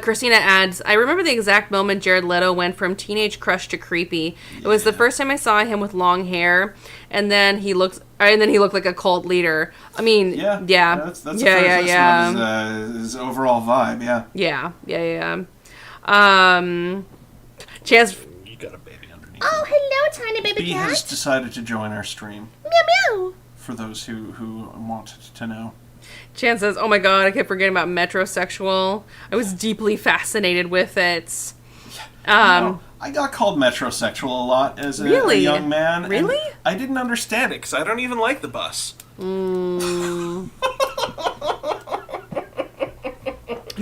Christina adds, I remember the exact moment Jared Leto went from teenage crush to creepy. It was the first time I saw him with long hair, and then he looked like a cult leader. I mean, that's his overall vibe. Yeah. Chance. You got a baby underneath. Oh, hello, tiny baby Bee cat. has decided to join our stream. Meow meow. For those who want to know. Chance says, oh my God, I kept forgetting about metrosexual. I was deeply fascinated with it. I got called metrosexual a lot as a young man. Really? I didn't understand it because I don't even like the bus.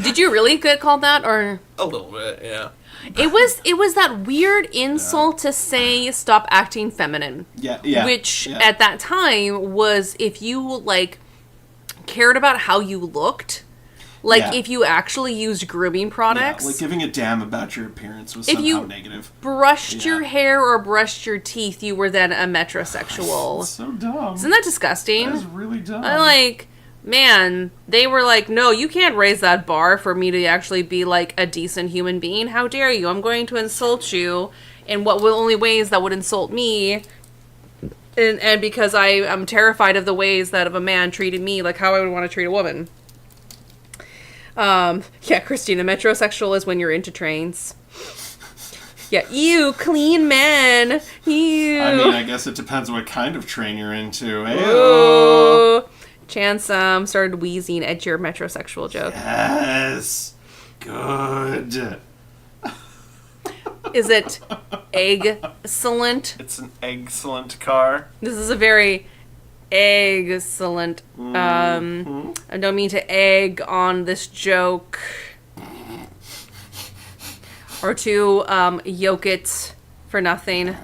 Did you really get called that, or? A little bit, yeah. It was that weird insult to say stop acting feminine. Yeah. Which at that time was, if you like cared about how you looked, like if you actually used grooming products, like giving a damn about your appearance was somehow negative. Brushed your hair or brushed your teeth, you were then a metrosexual. That's so dumb. Isn't that disgusting? That is really dumb. Like, man, they were like, no, you can't raise that bar for me to actually be like a decent human being. How dare you? I'm going to insult you in what will only ways that would insult me. And because I am terrified of the ways that of a man treated me, like how I would want to treat a woman. Yeah, Christina, metrosexual is when you're into trains. Yeah, ew, clean men. Ew. I mean, I guess it depends what kind of train you're into. Ooh. Chance started wheezing at your metrosexual joke. Yes. Good. Is it egg-cellent? It's an excellent car. This is a very egg-cellent. I don't mean to egg on this joke. Or to yoke it for nothing.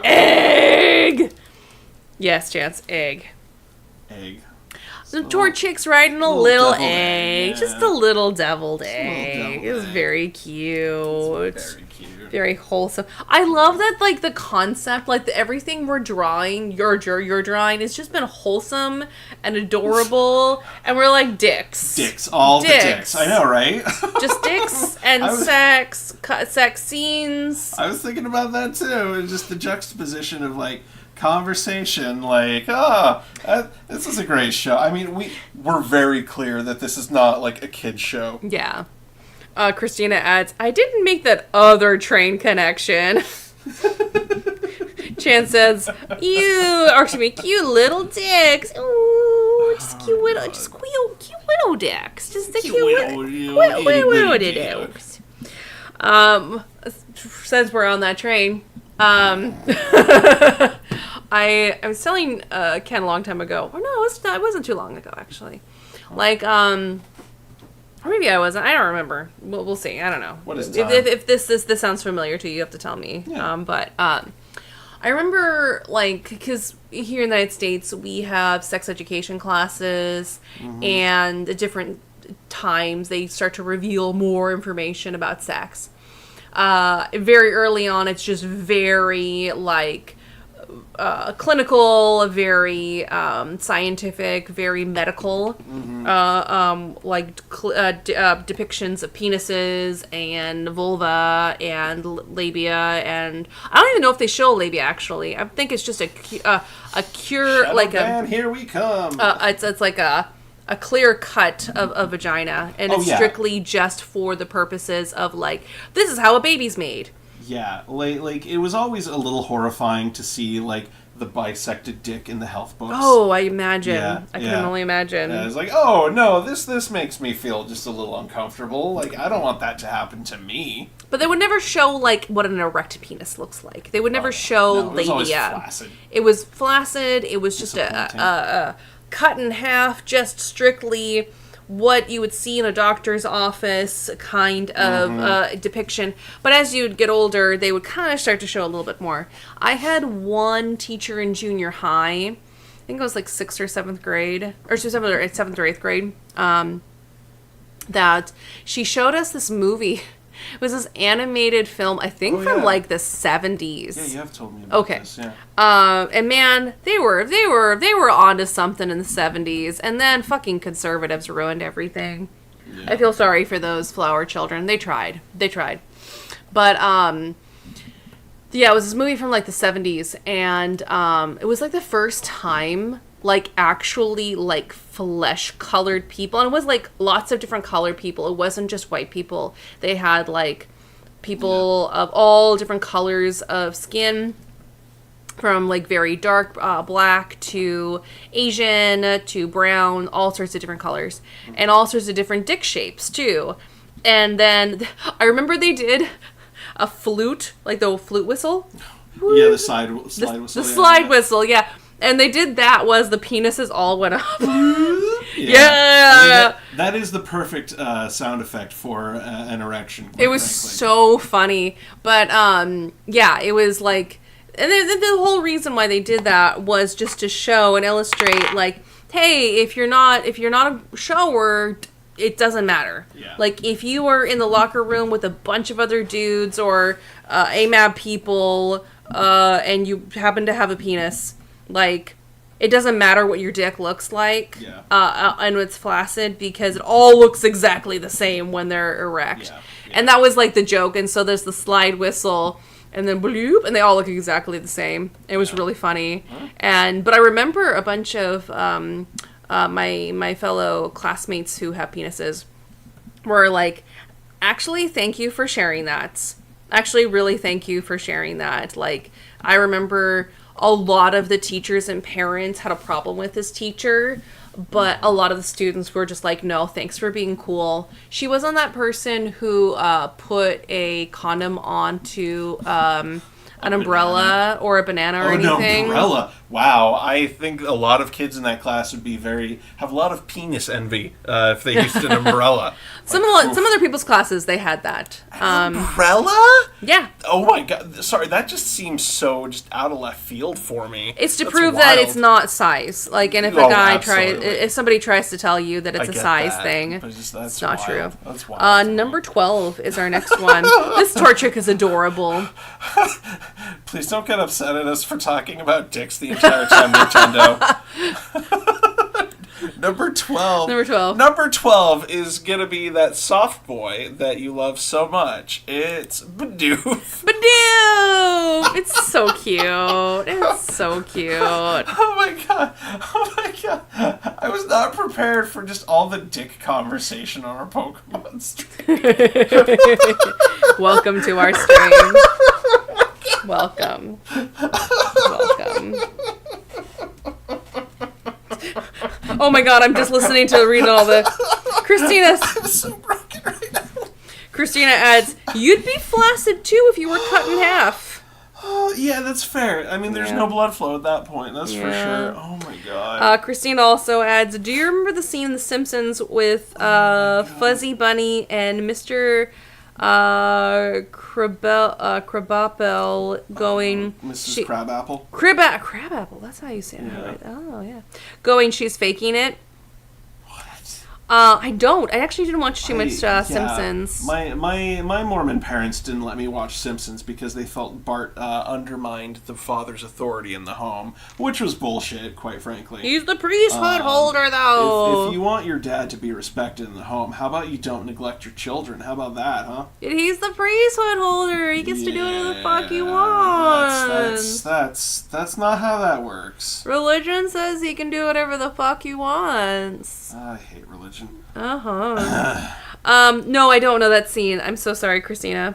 Egg! Yes, Chance, egg. Egg. The poor chick's riding a little deviled egg. egg, yeah. Just a little deviled little egg. deviled It was egg. very cute. Very cute. Very wholesome. I love that, like, the concept, like, everything we're drawing, you're drawing, it's just been wholesome and adorable, and we're like dicks. Dicks. All the dicks. I know, right? Just dicks and sex scenes. I was thinking about that too. And just the juxtaposition of like conversation, like, this is a great show. I mean, We're very clear that this is not like a kid's show. Yeah. Christina adds, I didn't make that other train connection. Chan says, cute little dicks. Ooh, just cute widow dicks. Just the cute widow dicks. Since we're on that train, I was telling Ken a long time ago, or no, it wasn't too long ago actually. Like, or maybe I wasn't. I don't remember. We'll see. I don't know. What is time? If this sounds familiar to you, you have to tell me. Yeah. I remember, like, because here in the United States, we have sex education classes, and at different times, they start to reveal more information about sex. Very early on, it's just very, like, clinical, very scientific, very medical, depictions of penises and vulva and labia, and I don't even know if they show labia actually. I think it's just a cure, Shadow like Man, here we come. it's like a clear cut of a vagina, and it's strictly just for the purposes of like, this is how a baby's made. Yeah, like it was always a little horrifying to see like the bisected dick in the health books. Oh, I imagine. Yeah, I can only imagine. Yeah, it's like, oh no, this makes me feel just a little uncomfortable. Like, I don't want that to happen to me. But they would never show like what an erect penis looks like. They would never show no, it was always labia. flaccid. It was flaccid. It was just a cut in half, just strictly what you would see in a doctor's office kind of depiction. But as you'd get older, they would kind of start to show a little bit more. I had one teacher in junior high, I think it was like 6th or 7th grade, or 7th or 8th grade, that she showed us this movie. It was this animated film, I think from like the 70s. Yeah, you have told me about this. Yeah. And man, they were onto something in the 70s, and then fucking conservatives ruined everything. Yeah. I feel sorry for those flower children. They tried. But yeah, it was this movie from like the 70s, and it was like the first time like actually like flesh colored people, and it was like lots of different colored people. It wasn't just white people. They had like people of all different colors of skin, from like very dark black to Asian to brown, all sorts of different colors, and all sorts of different dick shapes too. And then I remember they did a flute, like the flute whistle. Yeah, the slide whistle. The slide whistle, yeah. And they did that was the penises all went up. Yeah. I mean, that is the perfect sound effect for an erection. It was so funny. But yeah, it was like, and the whole reason why they did that was just to show and illustrate, like, hey, if you're not a shower, it doesn't matter. Yeah. Like, if you are in the locker room with a bunch of other dudes or AMAB people, and you happen to have a penis, like, it doesn't matter what your dick looks like, Yeah. And it's flaccid, because it all looks exactly the same when they're erect. Yeah. And that was like the joke. And so there's the slide whistle, and then bloop, and they all look exactly the same. It was really funny. But I remember a bunch of my fellow classmates who have penises were like, actually, thank you for sharing that. Actually, really thank you for sharing that. Like, I remember a lot of the teachers and parents had a problem with this teacher, but a lot of the students were just like, no, thanks for being cool. She wasn't that person who put a condom onto an umbrella or a banana or anything. An umbrella. Wow, I think a lot of kids in that class would have a lot of penis envy if they used an umbrella. Some other people's classes, they had that. Umbrella? Yeah. Oh my god, sorry, that just seems so just out of left field for me. It's to prove that it's not size. Like, and if if somebody tries to tell you that it's a size thing, it's not true. That's wild. Number 12 is our next one. This tour trick is adorable. Please don't get upset at us for talking about dicks the entire time, Nintendo. Number 12. Number 12 is going to be that soft boy that you love so much. It's Bidoof. Bidoof! It's so cute. It's so cute. Oh my god. Oh my god. I was not prepared for just all the dick conversation on our Pokemon stream. Welcome to our stream. Welcome. Oh my god, I'm just listening to read all the... Christina... I'm so broken right now. Christina adds, you'd be flaccid too if you were cut in half. Oh, yeah, that's fair. I mean, there's no blood flow at that point, that's for sure. Oh my god. Christina also adds, do you remember the scene in The Simpsons with Fuzzy Bunny and Mr. Crabapple going... Mrs. Crabapple? Crabapple, that's how you say it, right? Oh, yeah. Going, she's faking it. What? I don't. I actually didn't watch too much Simpsons. My Mormon parents didn't let me watch Simpsons because they felt Bart undermined the father's authority in the home, which was bullshit, quite frankly. He's the priesthood holder, though. If you want your dad to be respected in the home, how about you don't neglect your children? How about that, huh? He's the priesthood holder. He gets to do whatever the fuck he wants. That's not how that works. Religion says he can do whatever the fuck he wants. I hate religion. No, I don't know that scene. I'm so sorry, Christina.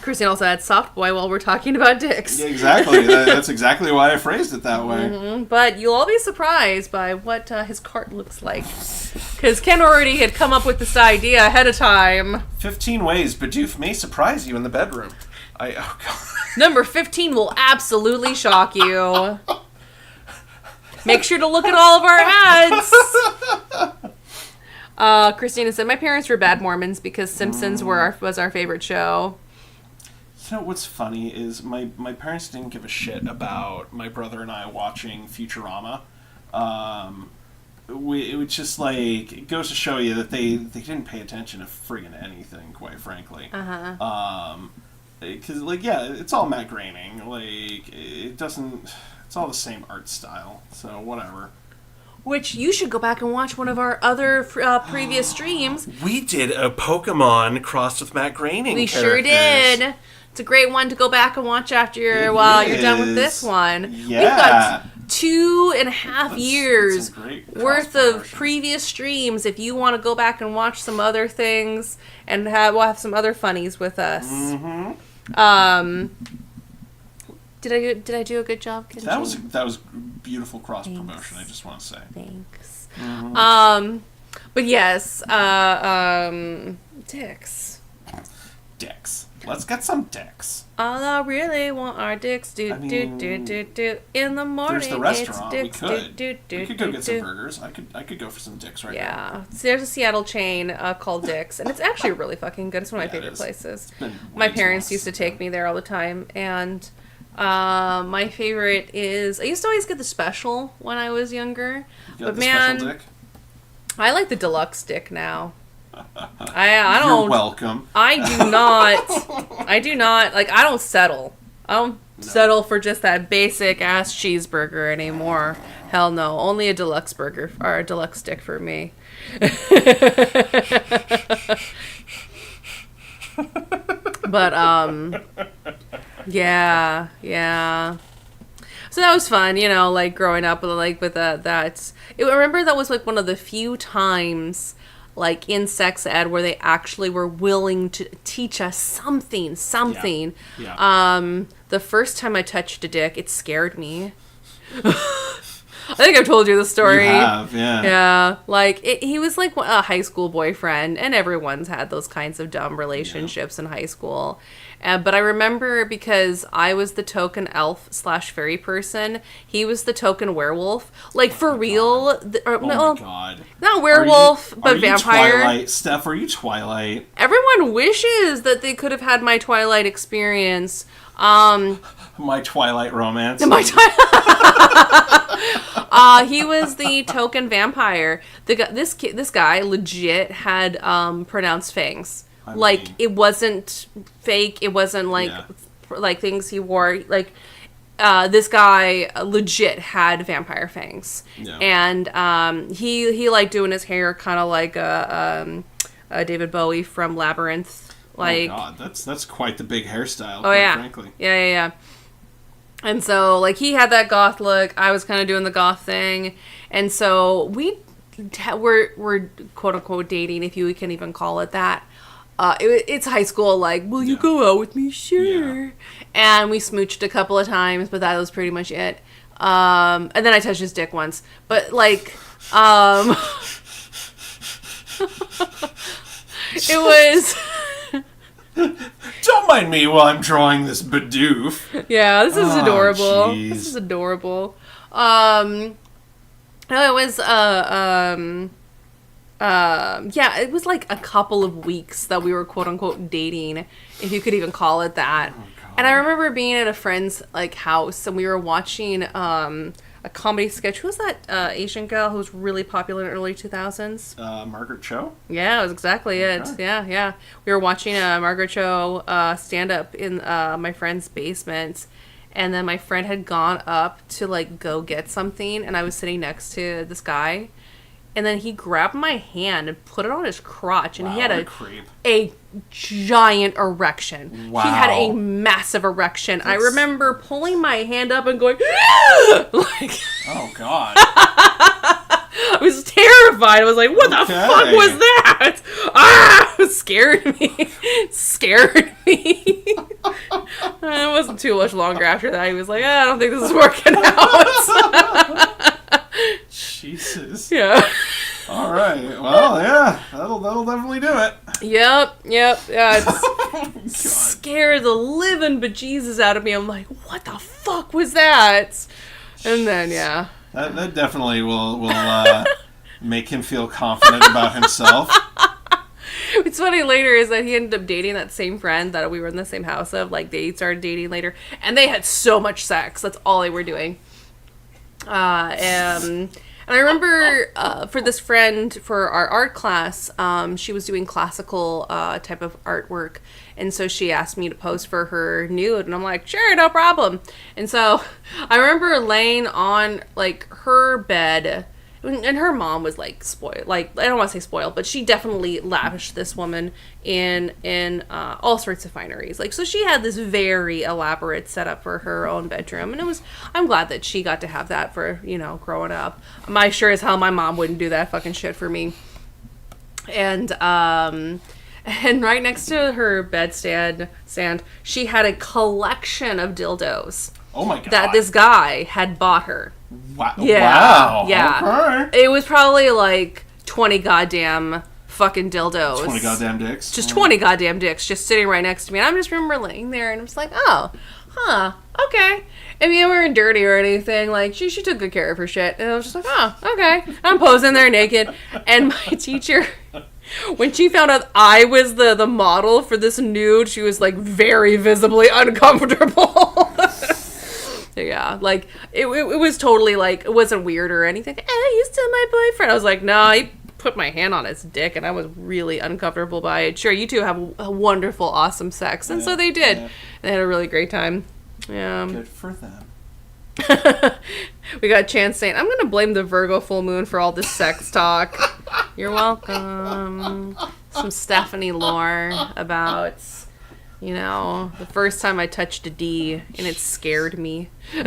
Christina also had soft boy while we're talking about dicks. Yeah, exactly. That's exactly why I phrased it that way. Mm-hmm. But you'll all be surprised by what his cart looks like. Because Ken already had come up with this idea ahead of time. 15 ways Bidoof may surprise you in the bedroom. Oh god. Number 15 will absolutely shock you. Make sure to look at all of our ads. Christina said, my parents were bad Mormons because Simpsons was our favorite show. You know what's funny is my parents didn't give a shit about my brother and I watching Futurama. It was just like, it goes to show you that they didn't pay attention to friggin' anything, quite frankly. Because, like, yeah, it's all Matt Groening. Like, it's all the same art style, so whatever. Which you should go back and watch one of our other previous streams. We did a Pokemon crossed with Matt Groening. We sure did. It's a great one to go back and watch after you're done with this one. Yeah. We've got 2.5 years worth of previous streams if you want to go back and watch some other things, and we'll have some other funnies with us. Mm-hmm. Did I do a good job, Kenji? That was beautiful cross promotion. I just want to say thanks. Mm-hmm. But yes, dicks. Let's get some dicks. All I really want are dicks. Do in the morning. There's the restaurant. Dicks, we could go get some burgers. I could go for some dicks right now. Yeah, so there's a Seattle chain called Dick's, and it's actually really fucking good. It's one of my favorite places. My parents used to take me there all the time, and my favorite is, I used to always get the special when I was younger. But man, special dick? I like the deluxe dick now. I don't. You're welcome. I do not. Like, I don't settle. settle for just that basic ass cheeseburger anymore. Hell no, only a deluxe burger or a deluxe stick for me. But yeah. So that was fun, you know, like growing up with that. I remember that was like one of the few times, like in sex ed, where they actually were willing to teach us something. Yeah. The first time I touched a dick, it scared me. I think I've told you the story. You have, yeah. Yeah, like he was like a high school boyfriend, and everyone's had those kinds of dumb relationships in high school. But I remember because I was the token elf/fairy person, he was the token werewolf. Like for real. My God. Not werewolf, but vampire. Twilight? Steph, are you Twilight? Everyone wishes that they could have had my Twilight experience. My Twilight romance. He was the token vampire. This guy legit had pronounced fangs. It wasn't fake. It wasn't like things he wore. Like this guy legit had vampire fangs, and he liked doing his hair kind of like David Bowie from Labyrinth. Like, oh God, that's quite the big hairstyle. Oh yeah, frankly. Yeah. And so, like, he had that goth look. I was kind of doing the goth thing. And so we're quote-unquote dating, if you can even call it that. It's high school, like, will you go out with me? Sure. Yeah. And we smooched a couple of times, but that was pretty much it. And then I touched his dick once. But, like, it was... Don't mind me while I'm drawing this Bidoof. Yeah, this is adorable. Geez. This is adorable. No, it was it was like a couple of weeks that we were quote unquote dating, if you could even call it that. Oh, and I remember being at a friend's like house, and we were watching a comedy sketch. Who was that Asian girl who was really popular in the early 2000s? Margaret Cho? Yeah, that was exactly it. Yeah. We were watching a Margaret Cho stand-up in my friend's basement, and then my friend had gone up to, like, go get something, and I was sitting next to this guy, and then he grabbed my hand and put it on his crotch, and he had a giant erection. Wow. He had a massive erection. I remember pulling my hand up and going, like, oh God. I was terrified. I was like, what the fuck was that? It scared me. It wasn't too much longer after that. He was like, I don't think this is working out. Jesus. Yeah. All right. Well, yeah. That'll definitely do it. Yep. Yeah, it scared the living bejesus out of me. I'm like, what the fuck was that? And then, yeah. That definitely will make him feel confident about himself. What's funny later is that he ended up dating that same friend that we were in the same house of. Like, they started dating later, and they had so much sex. That's all they were doing. And I remember for this friend, for our art class, she was doing classical type of artwork, and so she asked me to pose for her nude, and I'm like, sure, no problem. And so I remember laying on, like, her bed, and her mom was, like, spoiled. Like, I don't want to say spoiled, but she definitely lavished this woman in all sorts of fineries. Like, so she had this very elaborate setup for her own bedroom, and I'm glad that she got to have that for, you know, growing up. I sure as hell my mom wouldn't do that fucking shit for me. And right next to her bedstand, she had a collection of dildos. Oh my God. That this guy had bought her. Wow. Yeah. Wow. Yeah. Okay. It was probably like 20 goddamn fucking dildos. 20 goddamn dicks. Just 20 goddamn dicks just sitting right next to me. And I just remember laying there and I was like, oh, okay. I mean, we weren't dirty or anything. Like, she took good care of her shit. And I was just like, oh, okay. I'm posing there naked. And my teacher, when she found out I was the model for this nude, she was, like, very visibly uncomfortable. Yeah, like, it was totally, like, it wasn't weird or anything. He's still my boyfriend. I was like, no, he put my hand on his dick, and I was really uncomfortable by it. Sure, you two have a wonderful, awesome sex. And so they did. Yeah. They had a really great time. Yeah. Good for them. We got Chance saying, I'm going to blame the Virgo full moon for all this sex talk. You're welcome. Some Stephanie lore about, the first time I touched a D and it scared me. I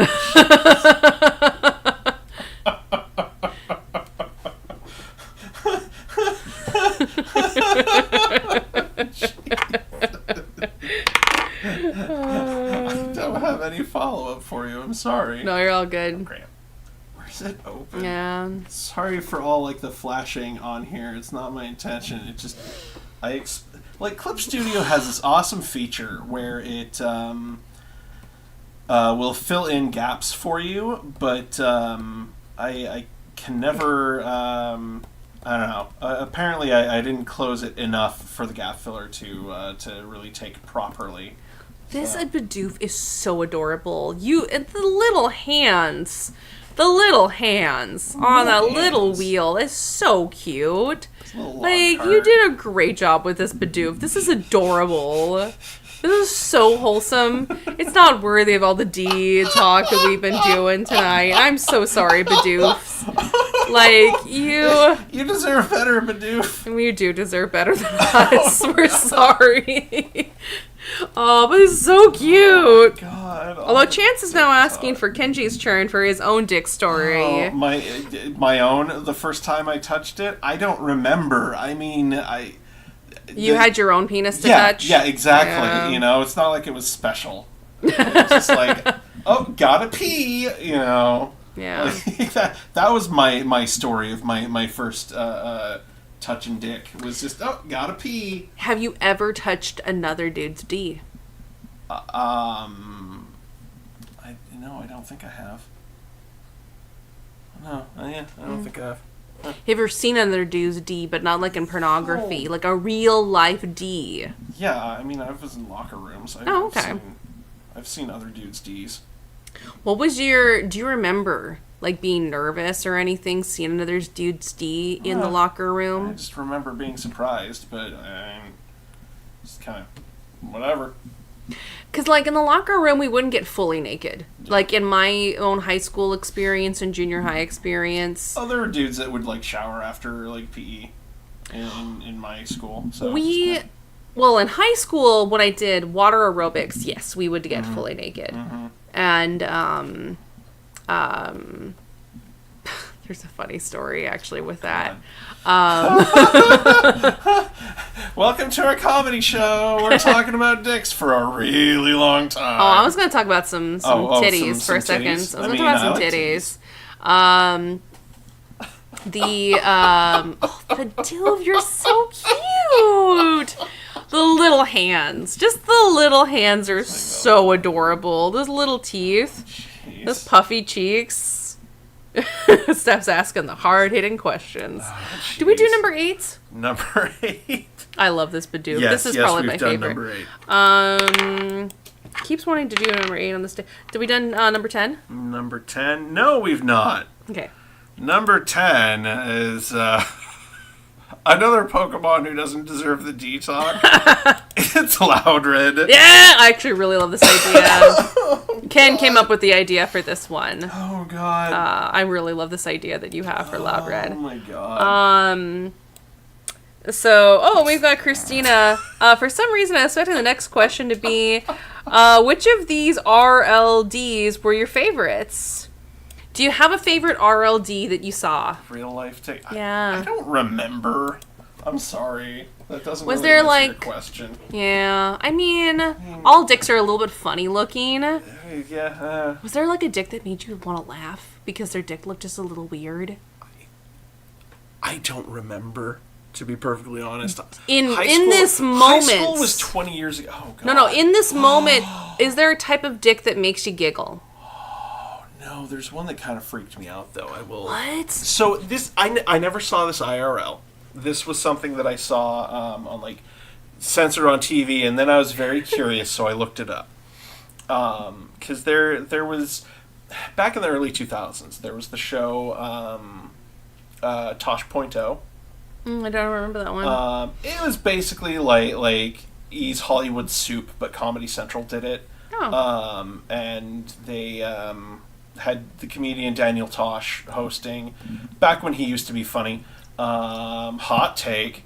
don't have any follow-up for you. I'm sorry. No, you're all good. Graham, where's it open? Yeah. Sorry for all the flashing on here. It's not my intention. It just Clip Studio has this awesome feature where it will fill in gaps for you, but I can never. I don't know. Apparently, I didn't close it enough for the gap filler to really take properly. This Bidoof is so adorable. And the little hands on that little wheel is so cute. You did a great job with this Bidoof. This is adorable. This is so wholesome. It's not worthy of all the D talk that we've been doing tonight. I'm so sorry, Bidoofs. You deserve better, Bidoof. You do deserve better than us. We're sorry. Oh, but it's so cute. God. Although Chance is now asking for Kenji's turn for his own dick story. Oh, my own. The first time I touched it, I don't remember. I mean, You had your own penis to touch? Yeah, exactly. Yeah. It's not like it was special. It's just gotta pee, Yeah. That was my story of my first touching dick. Was just, gotta pee. Have you ever touched another dude's D? I don't think I have. No, I don't think I have. Have you ever seen another dude's D, but not like in pornography? Like a real life D? Yeah, I mean, I was in locker rooms. Okay. I've seen other dudes' Ds. What was do you remember, being nervous or anything, seeing another dude's D in the locker room? I just remember being surprised, but just kind of whatever. Because, in the locker room, we wouldn't get fully naked. In my own high school experience and junior high experience. Oh, there were dudes that would, shower after, PE in my school. So well, in high school, when I did water aerobics, yes, we would get fully naked. Mm-hmm. And, there's a funny story, actually, with that. Welcome to our comedy show. We're talking about dicks for a really long time. Oh, I was going to talk about some titties for a second. Titties? I was going to talk about some titties. Bidoof, you're so cute. The little hands. Just the little hands are so adorable. Those little teeth. Jeez. Those puffy cheeks. Steph's asking the hard-hitting questions. Do we do number 8? Number 8. I love this Bidoof. Yes, this is probably my done favorite. Number 8. Keeps wanting to do number 8 on this day. Did we done number 10? Number 10? No, we've not. Okay. Number 10 is another Pokemon who doesn't deserve the D-talk. It's Loudred. Yeah, I actually really love this idea. Ken came up with the idea for this one. Oh, God. I really love this idea that you have for Loudred. Oh, my God. So, we've got Christina. For some reason, I was expecting the next question to be, which of these RLDs were your favorites? Do you have a favorite RLD that you saw? Real life take. Yeah. I don't remember. I'm sorry. That doesn't Was really there answer your question. Yeah. I mean, all dicks are a little bit funny looking. Yeah. Was there a dick that made you want to laugh because their dick looked just a little weird? I don't remember, to be perfectly honest. In this moment. High school was 20 years ago. Oh, God. No. In this moment, is there a type of dick that makes you giggle? No, there's one that kind of freaked me out, though. I will. What? So this, I never saw this IRL. This was something that I saw on censored on TV, and then I was very curious, so I looked it up. Because there was back in the early 2000s, there was the show Tosh Point Oh. I don't remember that one. It was basically like E's Hollywood Soup, but Comedy Central did it. Oh, And they had the comedian Daniel Tosh hosting back when he used to be funny. Hot take.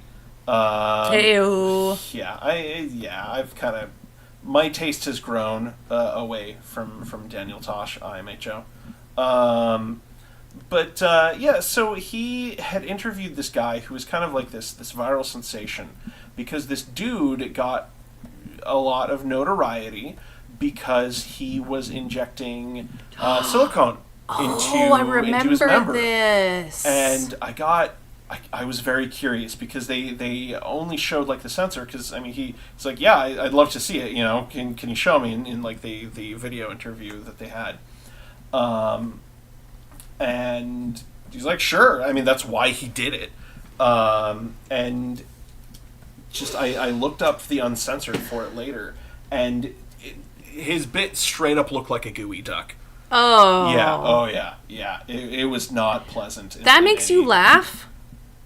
Ew. I've kind of, my taste has grown away from Daniel Tosh, IMHO. So he had interviewed this guy who was kind of like this viral sensation because this dude got a lot of notoriety because he was injecting silicone into his member. This. And I was very curious because they only showed like the censor because I mean he's like, yeah, I'd love to see it, you know, can you show me in like the video interview that they had, and he's like, sure. I mean, that's why he did it, and just I looked up the uncensored for it later, and his bit straight up looked like a gooey duck. Oh. Yeah. It was not pleasant. That makes you laugh?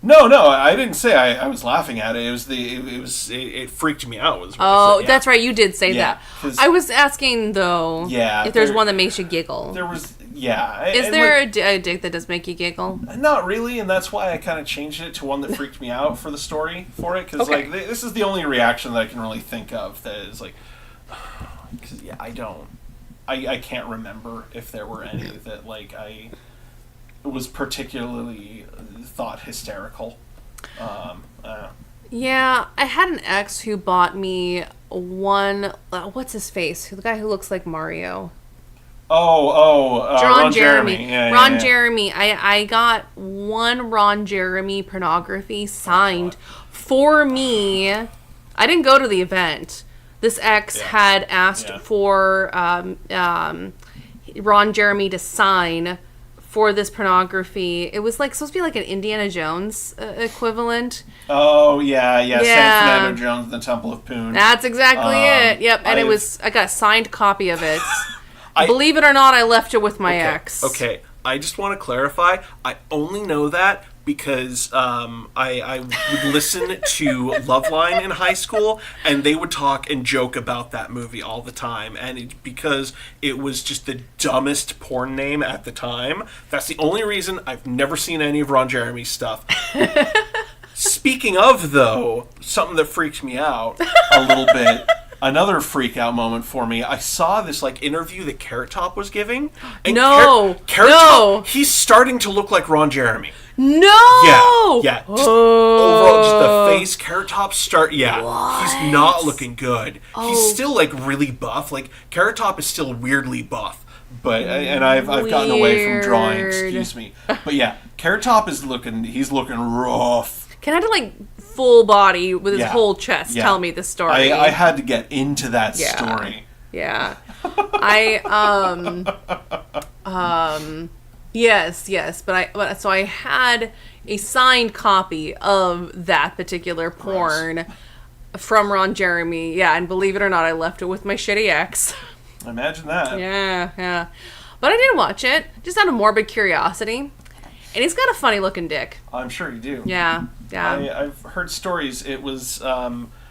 No, I didn't say I was laughing at it. It freaked me out. That's right. You did say that. I was asking though. Yeah, if there's one that makes you giggle. There was. Yeah. Is there a dick that does make you giggle? Not really, and that's why I kind of changed it to one that freaked me out for the story for it, because like this is the only reaction that I can really think of that is like, because I can't remember if there were any that like I was particularly thought hysterical. Yeah, I had an ex who bought me one. What's his face? The guy who looks like Mario. Ron Jeremy. Ron Jeremy. I got one Ron Jeremy pornography signed for me. I didn't go to the event. This ex had asked for Ron Jeremy to sign for this pornography. It was like supposed to be like an Indiana Jones equivalent. Oh yeah. San Fernando Jones and the Temple of Poon. That's exactly it. Yep, and I got a signed copy of it. Believe it or not, I left it with my ex. Okay, I just want to clarify. I only know that because I would listen to Loveline in high school, and they would talk and joke about that movie all the time. And because it was just the dumbest porn name at the time, that's the only reason I've never seen any of Ron Jeremy's stuff. Speaking of, though, something that freaks me out a little bit. Another freak out moment for me. I saw this like interview that Carrot Top was giving. And Carrot Top, he's starting to look like Ron Jeremy. No. Yeah. Just overall, just the face. Carrot Top he's not looking good. He's still like really buff. Like Carrot Top is still weirdly buff. But and I've gotten away from drawing. Excuse me. But yeah, Carrot Top is looking rough. Can I do like full body with his whole chest tell me the story? I had to get into that story. Yeah. Yes, but so I had a signed copy of that particular porn from Ron Jeremy. Yeah, and believe it or not, I left it with my shitty ex. Imagine that. Yeah. But I didn't watch it, just out of morbid curiosity. And he's got a funny looking dick. I'm sure you do. Yeah. I've heard stories. It was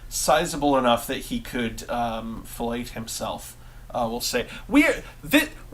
sizable enough that he could fillet himself. We'll say we are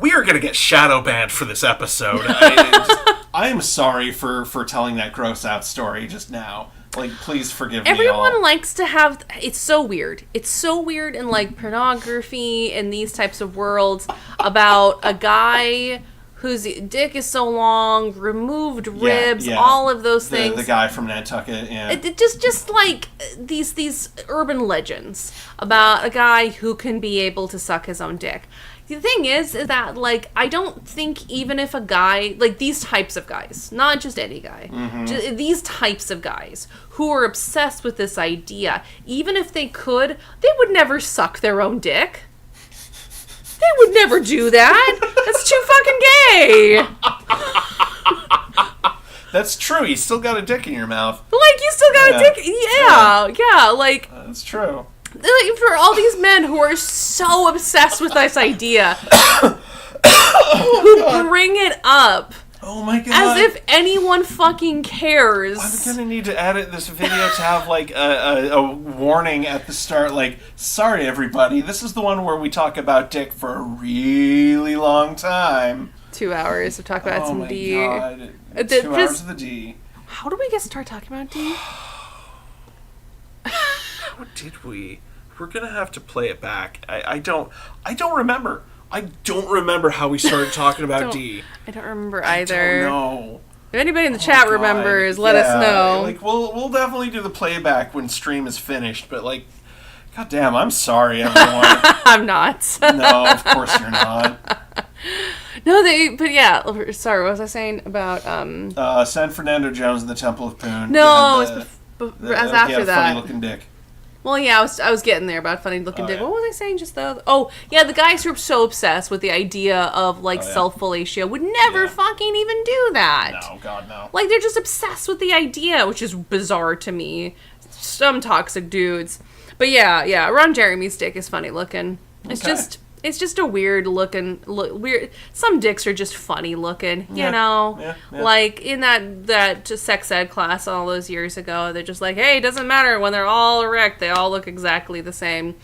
going to get shadow banned for this episode. I am sorry for telling that gross out story just now. Like, please forgive me. Everyone likes to have. It's so weird. It's so weird in like pornography and these types of worlds about a guy whose dick is so long, removed ribs, all of those things. The guy from Nantucket, yeah. It just like these urban legends about a guy who can be able to suck his own dick. The thing is that, like, I don't think even if a guy, like, these types of guys, not just any guy, these types of guys who are obsessed with this idea, even if they could, they would never suck their own dick. They would never do that. That's too fucking gay. That's true. You still got a dick in your mouth. Like, you still got a dick. Yeah, like. That's true. Like, for all these men who are so obsessed with this idea, who bring it up Oh my god. As if anyone fucking cares. I'm gonna need to edit this video to have like a warning at the start, like, sorry everybody, this is the one where we talk about dick for a really long time. 2 hours of talk about some D. Oh my god. 2 hours of the D. How do we get started talking about D? How did we? We're gonna have to play it back. I don't remember. I don't remember how we started talking about D. I don't remember either. I don't know. If anybody in the chat remembers, let us know. Like we'll definitely do the playback when stream is finished, but like, goddamn, I'm sorry, everyone. I'm not. No, of course you're not. No, but yeah. Sorry, what was I saying about San Fernando Jones and the Temple of Poon. No, it was after that. Funny looking dick. Well, yeah, I was getting there about funny looking dick. Yeah. What was I saying just though? Oh, yeah, the guys who are so obsessed with the idea of like self-fellatio would never fucking even do that. No, God, no. Like they're just obsessed with the idea, which is bizarre to me. Some toxic dudes. But yeah, Ron Jeremy's dick is funny looking. It's just a weird looking weird. Some dicks are just funny looking, you know. Yeah. Like in that sex ed class all those years ago, they're just like, hey, it doesn't matter when they're all erect, they all look exactly the same.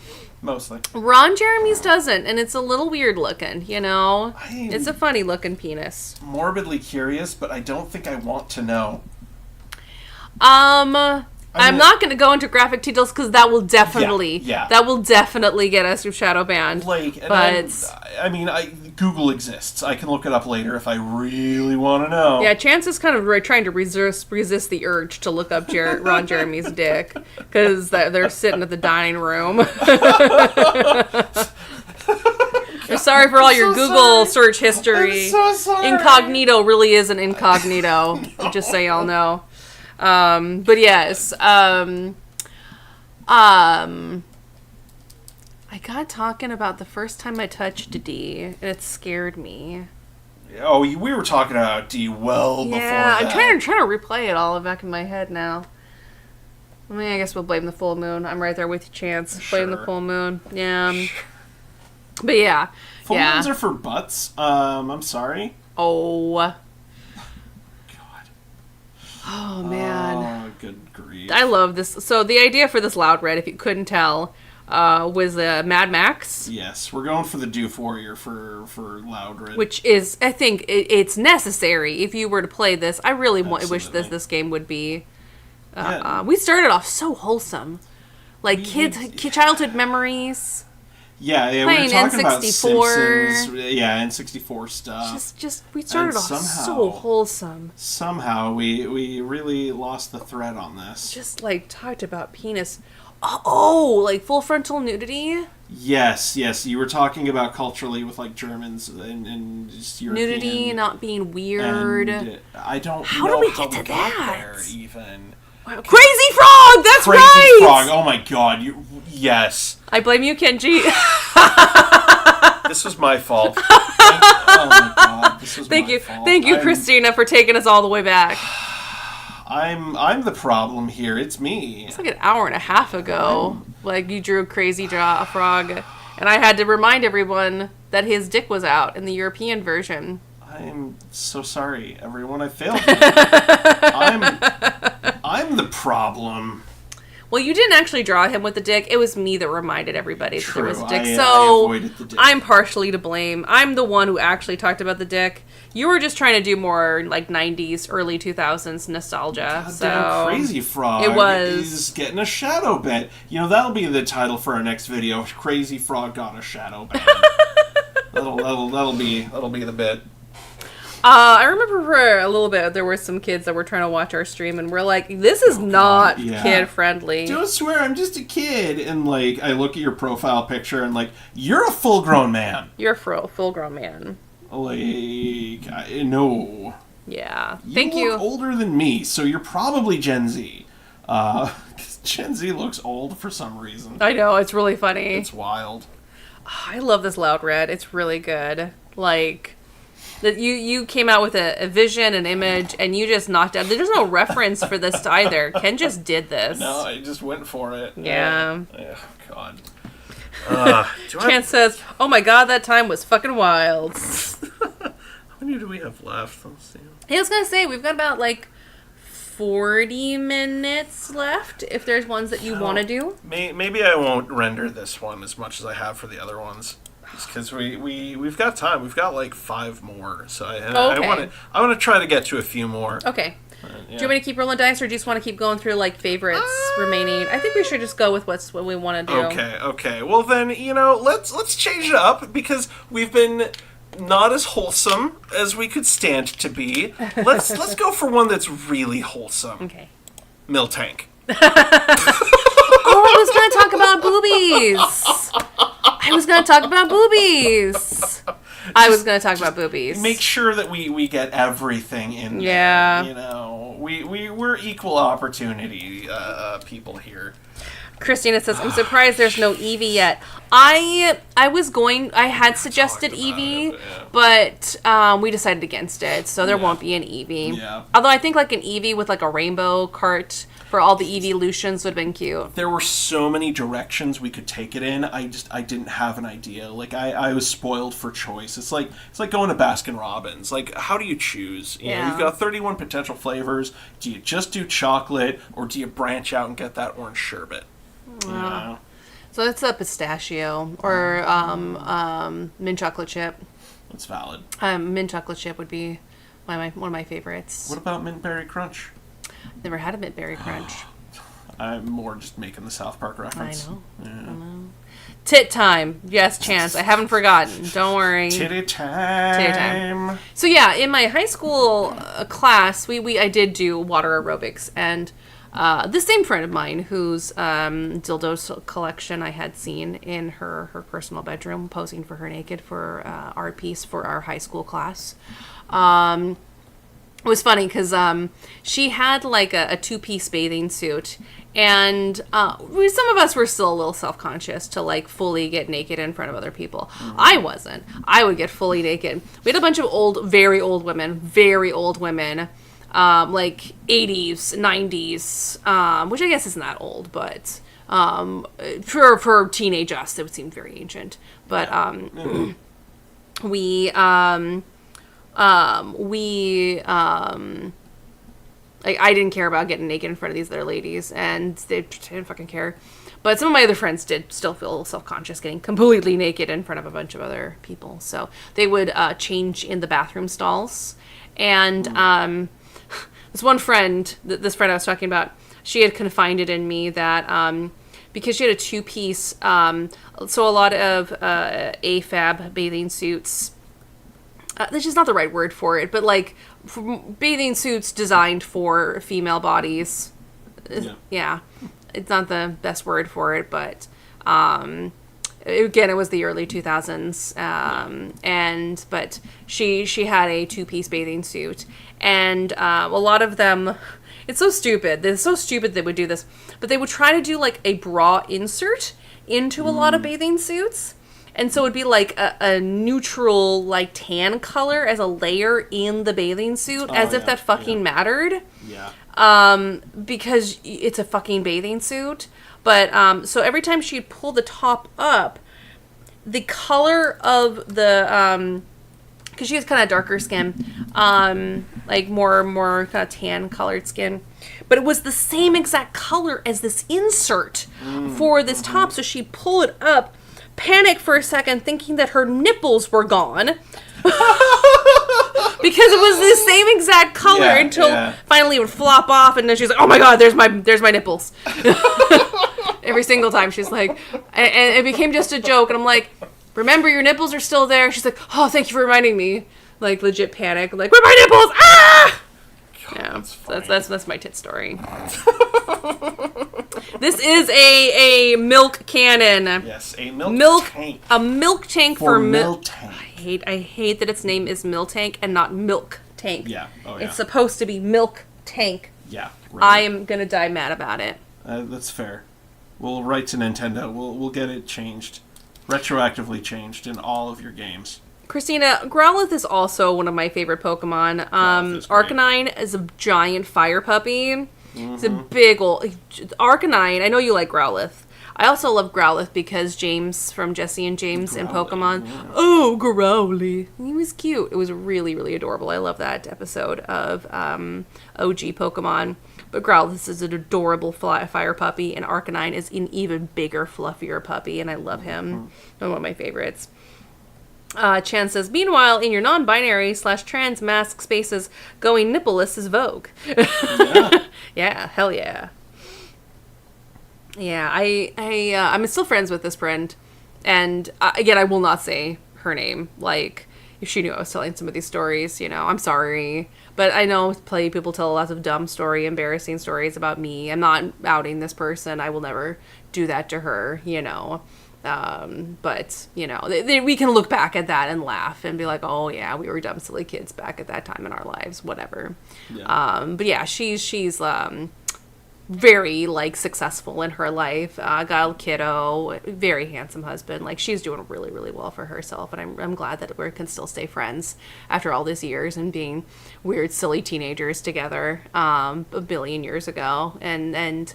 Mostly. Ron Jeremy's doesn't, and it's a little weird looking, you know. It's a funny looking penis. Morbidly curious, but I don't think I want to know. I'm not going to go into graphic details because that will definitely get us shadow banned. Google exists. I can look it up later if I really want to know. Yeah, Chance is kind of trying to resist the urge to look up Ron Jeremy's dick because they're sitting at the dining room. I'm sorry for all your Google search history. I'm so sorry. Incognito really is an incognito, just so y'all know. But yes, I got talking about the first time I touched a D, and it scared me. Oh, we were talking about D before that. Yeah, I'm trying to replay it all back in my head now. I mean, I guess we'll blame the full moon. I'm right there with you, Chance. Blame the full moon. Yeah. But yeah. Full moons are for butts. I'm sorry. Oh. Oh, man. Oh, good grief. I love this. So the idea for this Loud Red, if you couldn't tell, was Mad Max. Yes, we're going for the Doof Warrior for Loud Red. Which is, I think, it's necessary. If you were to play this, I really wish this game would be... we started off so wholesome. Like, childhood memories... Yeah, we were talking about Simpsons, N64 stuff. Just we started off so wholesome. Somehow we really lost the thread on this. Just like talked about penis. Oh, like full frontal nudity? Yes, you were talking about culturally with like Germans and just European nudity not being weird. And I don't how know do we how get to we got that? there even. Crazy Frog! That's Crazy right! Frog! Oh my god, yes. I blame you, Kenji. This was my fault. Oh my god, this was my fault. Thank you, Christina, for taking us all the way back. I'm the problem here. It's me. It's like an hour and a half ago. Like you drew a Crazy Frog, and I had to remind everyone that his dick was out in the European version. I'm so sorry, everyone. I failed. I'm the problem. Well, you didn't actually draw him with the dick. It was me that reminded everybody that there was a dick. I avoided the dick. I'm partially to blame. I'm the one who actually talked about the dick. You were just trying to do more like 90s, early 2000s nostalgia. Goddamn Crazy Frog. It was. Is getting a shadow ban. You know, that'll be the title for our next video. Crazy Frog got a shadow ban. that'll be the bit. I remember for a little bit there were some kids that were trying to watch our stream and we're like, this is not kid friendly. Don't swear, I'm just a kid. And like, I look at your profile picture and like, you're a full grown man. You're a full grown man. Like, no. Yeah. Thank you. You look older than me, so you're probably Gen Z. Gen Z looks old for some reason. I know, it's really funny. It's wild. I love this Loud Red. It's really good. Like... That you came out with a vision, an image, and you just knocked out. There's no reference for this either. Ken just did this. No, I just went for it. Yeah. Oh, God. Chance says, "Oh my God, that time was fucking wild." How many do we have left? Let's see. Hey, I was gonna say, we've got about, like, 40 minutes left, if there's ones that you want to do. Maybe I won't render this one as much as I have for the other ones. Because we've got time. We've got, like, 5 more. So I want to try to get to a few more. Okay. Yeah. Do you want me to keep rolling dice, or do you just want to keep going through, like, favorites remaining? I think we should just go with what we want to do. Okay. Well, then, let's change it up, because we've been not as wholesome as we could stand to be. Let's go for one that's really wholesome. Okay. Miltank. Oh, I was going to talk about boobies. Make sure that we get everything in there. Yeah. We're equal opportunity people here. Christina says, I'm surprised there's no Eevee yet. I had suggested Eevee, but we decided against it, so there won't be an Eevee. Yeah. Although I think, like, an Eevee with, like, a rainbow cart for all the evolutions would have been cute. There were so many directions we could take it in. I didn't have an idea. Like, I was spoiled for choice. It's like going to Baskin Robbins. Like, how do you choose? You know, you've got 31 potential flavors. Do you just do chocolate, or do you branch out and get that orange sherbet? You know? So that's a pistachio or mint chocolate chip. That's valid. Mint chocolate chip would be one of my favorites. What about mint berry crunch? Never had a mint berry crunch. I'm more just making the South Park reference. I know. Yeah. I know. Tit time. Yes, Chance. I haven't forgotten. Don't worry. Titty time. So yeah, in my high school class, I did do water aerobics, and the same friend of mine whose dildo collection I had seen in her personal bedroom, posing for her naked for our piece for our high school class. It was funny because she had like a 2-piece bathing suit, and some of us were still a little self-conscious to like fully get naked in front of other people. Mm-hmm. I wasn't. I would get fully naked. We had a bunch of very old women, like 80s, 90s, which I guess isn't that old, but for teenage us, it would seem very ancient. But like, I didn't care about getting naked in front of these other ladies, and they didn't fucking care. But some of my other friends did still feel a little self-conscious getting completely naked in front of a bunch of other people. So they would change in the bathroom stalls. And this one friend, this friend I was talking about, she had confided in me that because she had a 2-piece, so a lot of AFAB bathing suits, this is not the right word for it, but like bathing suits designed for female bodies. Yeah. It's not the best word for it, but again, it was the early 2000s, but she had a 2-piece bathing suit, and a lot of them, it's so stupid. They're so stupid they would do this, but they would try to do like a bra insert into a lot of bathing suits. And so it'd be like a neutral, like tan color as a layer in the bathing suit, if that fucking mattered. Yeah. Because it's a fucking bathing suit. But so every time she'd pull the top up, the color of the because she has kind of darker skin, like more kind of tan colored skin, but it was the same exact color as this insert for this top. So she'd pull it up, panic for a second, thinking that her nipples were gone because it was the same exact color until finally it would flop off, and then she's like, "Oh my god, there's my nipples." Every single time she's like, and it became just a joke, and I'm like, "Remember, your nipples are still there." She's like, "Oh, thank you for reminding me." Like legit panic, like, "Where are my nipples?" Ah! God, yeah, that's my tit story. This is a milk cannon. Yes, a milk tank. A milk tank for milk. I hate that its name is Milk Tank and not Milk Tank. Yeah. Oh, yeah. It's supposed to be Milk Tank. Yeah. Right. I am gonna die mad about it. That's fair. We'll write to Nintendo. We'll get it changed, retroactively changed in all of your games. Christina, Growlithe is also one of my favorite Pokemon. Arcanine is a giant fire puppy. Mm-hmm. It's a big old... Arcanine, I know you like Growlithe. I also love Growlithe because James from Jesse and James in Pokemon. Yeah. Oh, Growly. He was cute. It was really, really adorable. I love that episode of OG Pokemon. But Growlithe is an adorable fire puppy, and Arcanine is an even bigger, fluffier puppy, and I love him. One of my favorites. Chan says, meanwhile, in your non-binary / trans mask spaces, going nippleless is vogue. Yeah. Yeah, hell yeah. Yeah, I'm still friends with this friend, and again, I will not say her name. Like, if she knew I was telling some of these stories, I'm sorry. But I know people tell lots of dumb embarrassing stories about me. I'm not outing this person. I will never do that to her, But, we can look back at that and laugh and be like, oh, yeah, we were dumb, silly kids back at that time in our lives, whatever. Yeah. But, yeah, she's very, successful in her life. Got a kiddo, very handsome husband. She's doing really, really well for herself, and I'm glad that we can still stay friends after all these years and being weird, silly teenagers together a billion years ago. And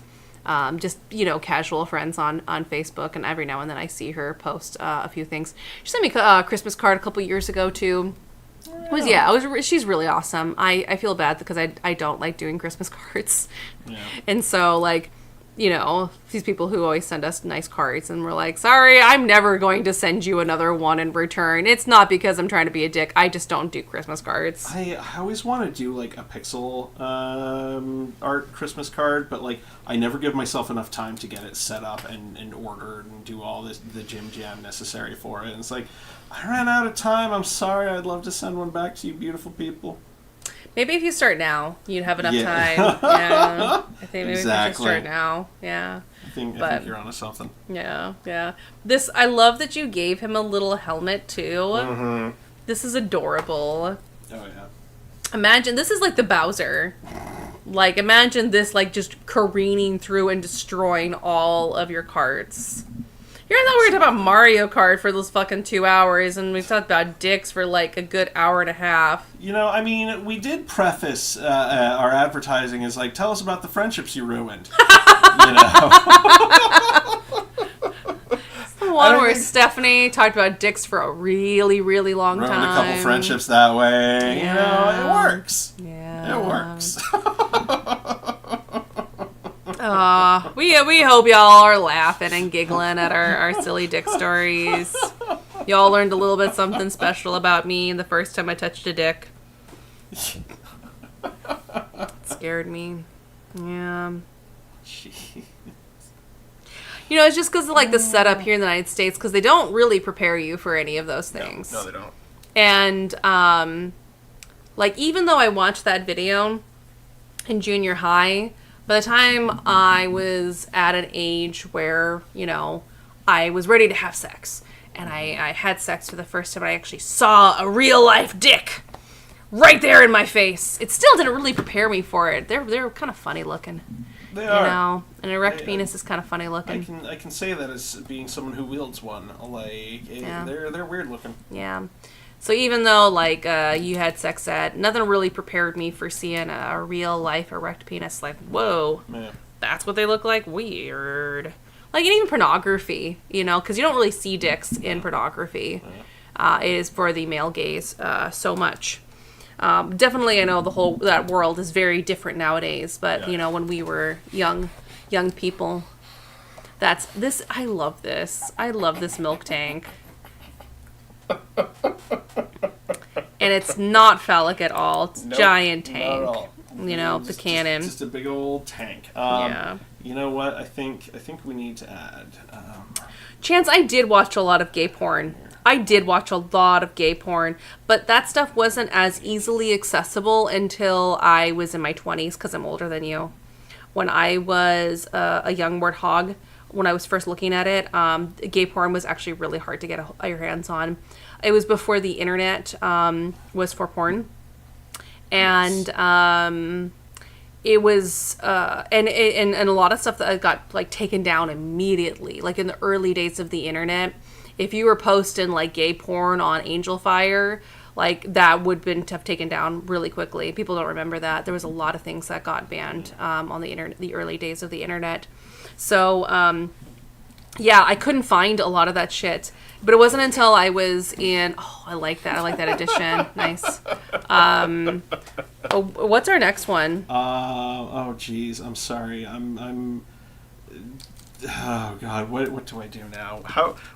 just, casual friends on Facebook, and every now and then I see her post a few things. She sent me a Christmas card a couple years ago, too. She's really awesome. I feel bad because I don't like doing Christmas cards. Yeah. And so, these people who always send us nice cards, and we're like, sorry, I'm never going to send you another one in return. It's not because I'm trying to be a dick. I just don't do Christmas cards. I always want to do, a pixel art Christmas card, but, I never give myself enough time to get it set up and ordered and do all the jam necessary for it. And it's I ran out of time. I'm sorry. I'd love to send one back to you beautiful people. Maybe if you start now, you'd have enough time. Yeah. I think maybe if you should start now. Yeah. I think you're onto something. Yeah, yeah. I love that you gave him a little helmet, too. Mm-hmm. This is adorable. Oh, yeah. Imagine, this is like the Bowser. Imagine this, just careening through and destroying all of your carts. I thought we were talking about Mario Kart for those fucking 2 hours, and we talked about dicks for a good hour and a half. We did preface our advertising as tell us about the friendships you ruined. It's the one where Stephanie talked about dicks for a really, really long time. Ruined a couple friendships that way. Yeah. It works. Yeah. It works. We hope y'all are laughing and giggling at our silly dick stories. Y'all learned a little bit something special about me the first time I touched a dick. It scared me. Yeah. Jeez. It's just because of the setup here in the United States, because they don't really prepare you for any of those things. No, they don't. And even though I watched that video in junior high, by the time I was at an age where, I was ready to have sex, and I had sex for the first time, I actually saw a real-life dick right there in my face. It still didn't really prepare me for it. They're kind of funny looking. They are. An erect penis is kind of funny looking. I can say that as being someone who wields one. They're weird looking. Yeah. So even though, you had sex ed, nothing really prepared me for seeing a real-life erect penis. Whoa, yeah. That's what they look like? Weird. And even pornography, because you don't really see dicks in pornography. Yeah. It is for the male gaze so much. Definitely, I know that world is very different nowadays, but, yeah. When we were young people, I love this. I love this milk tank. And it's not phallic at all. It's giant tank. Not at all. The cannon. Just a big old tank. Yeah. You know what? I think we need to add. Chance, I did watch a lot of gay porn. But that stuff wasn't as easily accessible until I was in my 20s, because I'm older than you. When I was a young warthog, when I was first looking at it, gay porn was actually really hard to get your hands on. It was before the internet was for porn, and it was and a lot of stuff that got taken down immediately. In the early days of the internet, if you were posting gay porn on Angel Fire, that would have been taken down really quickly. People don't remember that. There was a lot of things that got banned on the internet, the early days of the internet. So Yeah, I couldn't find a lot of that shit. But it wasn't until I was in... Oh, I like that. I like that edition. Nice. What's our next one? Oh, geez. I'm sorry. I'm... Oh, God. What do I do now?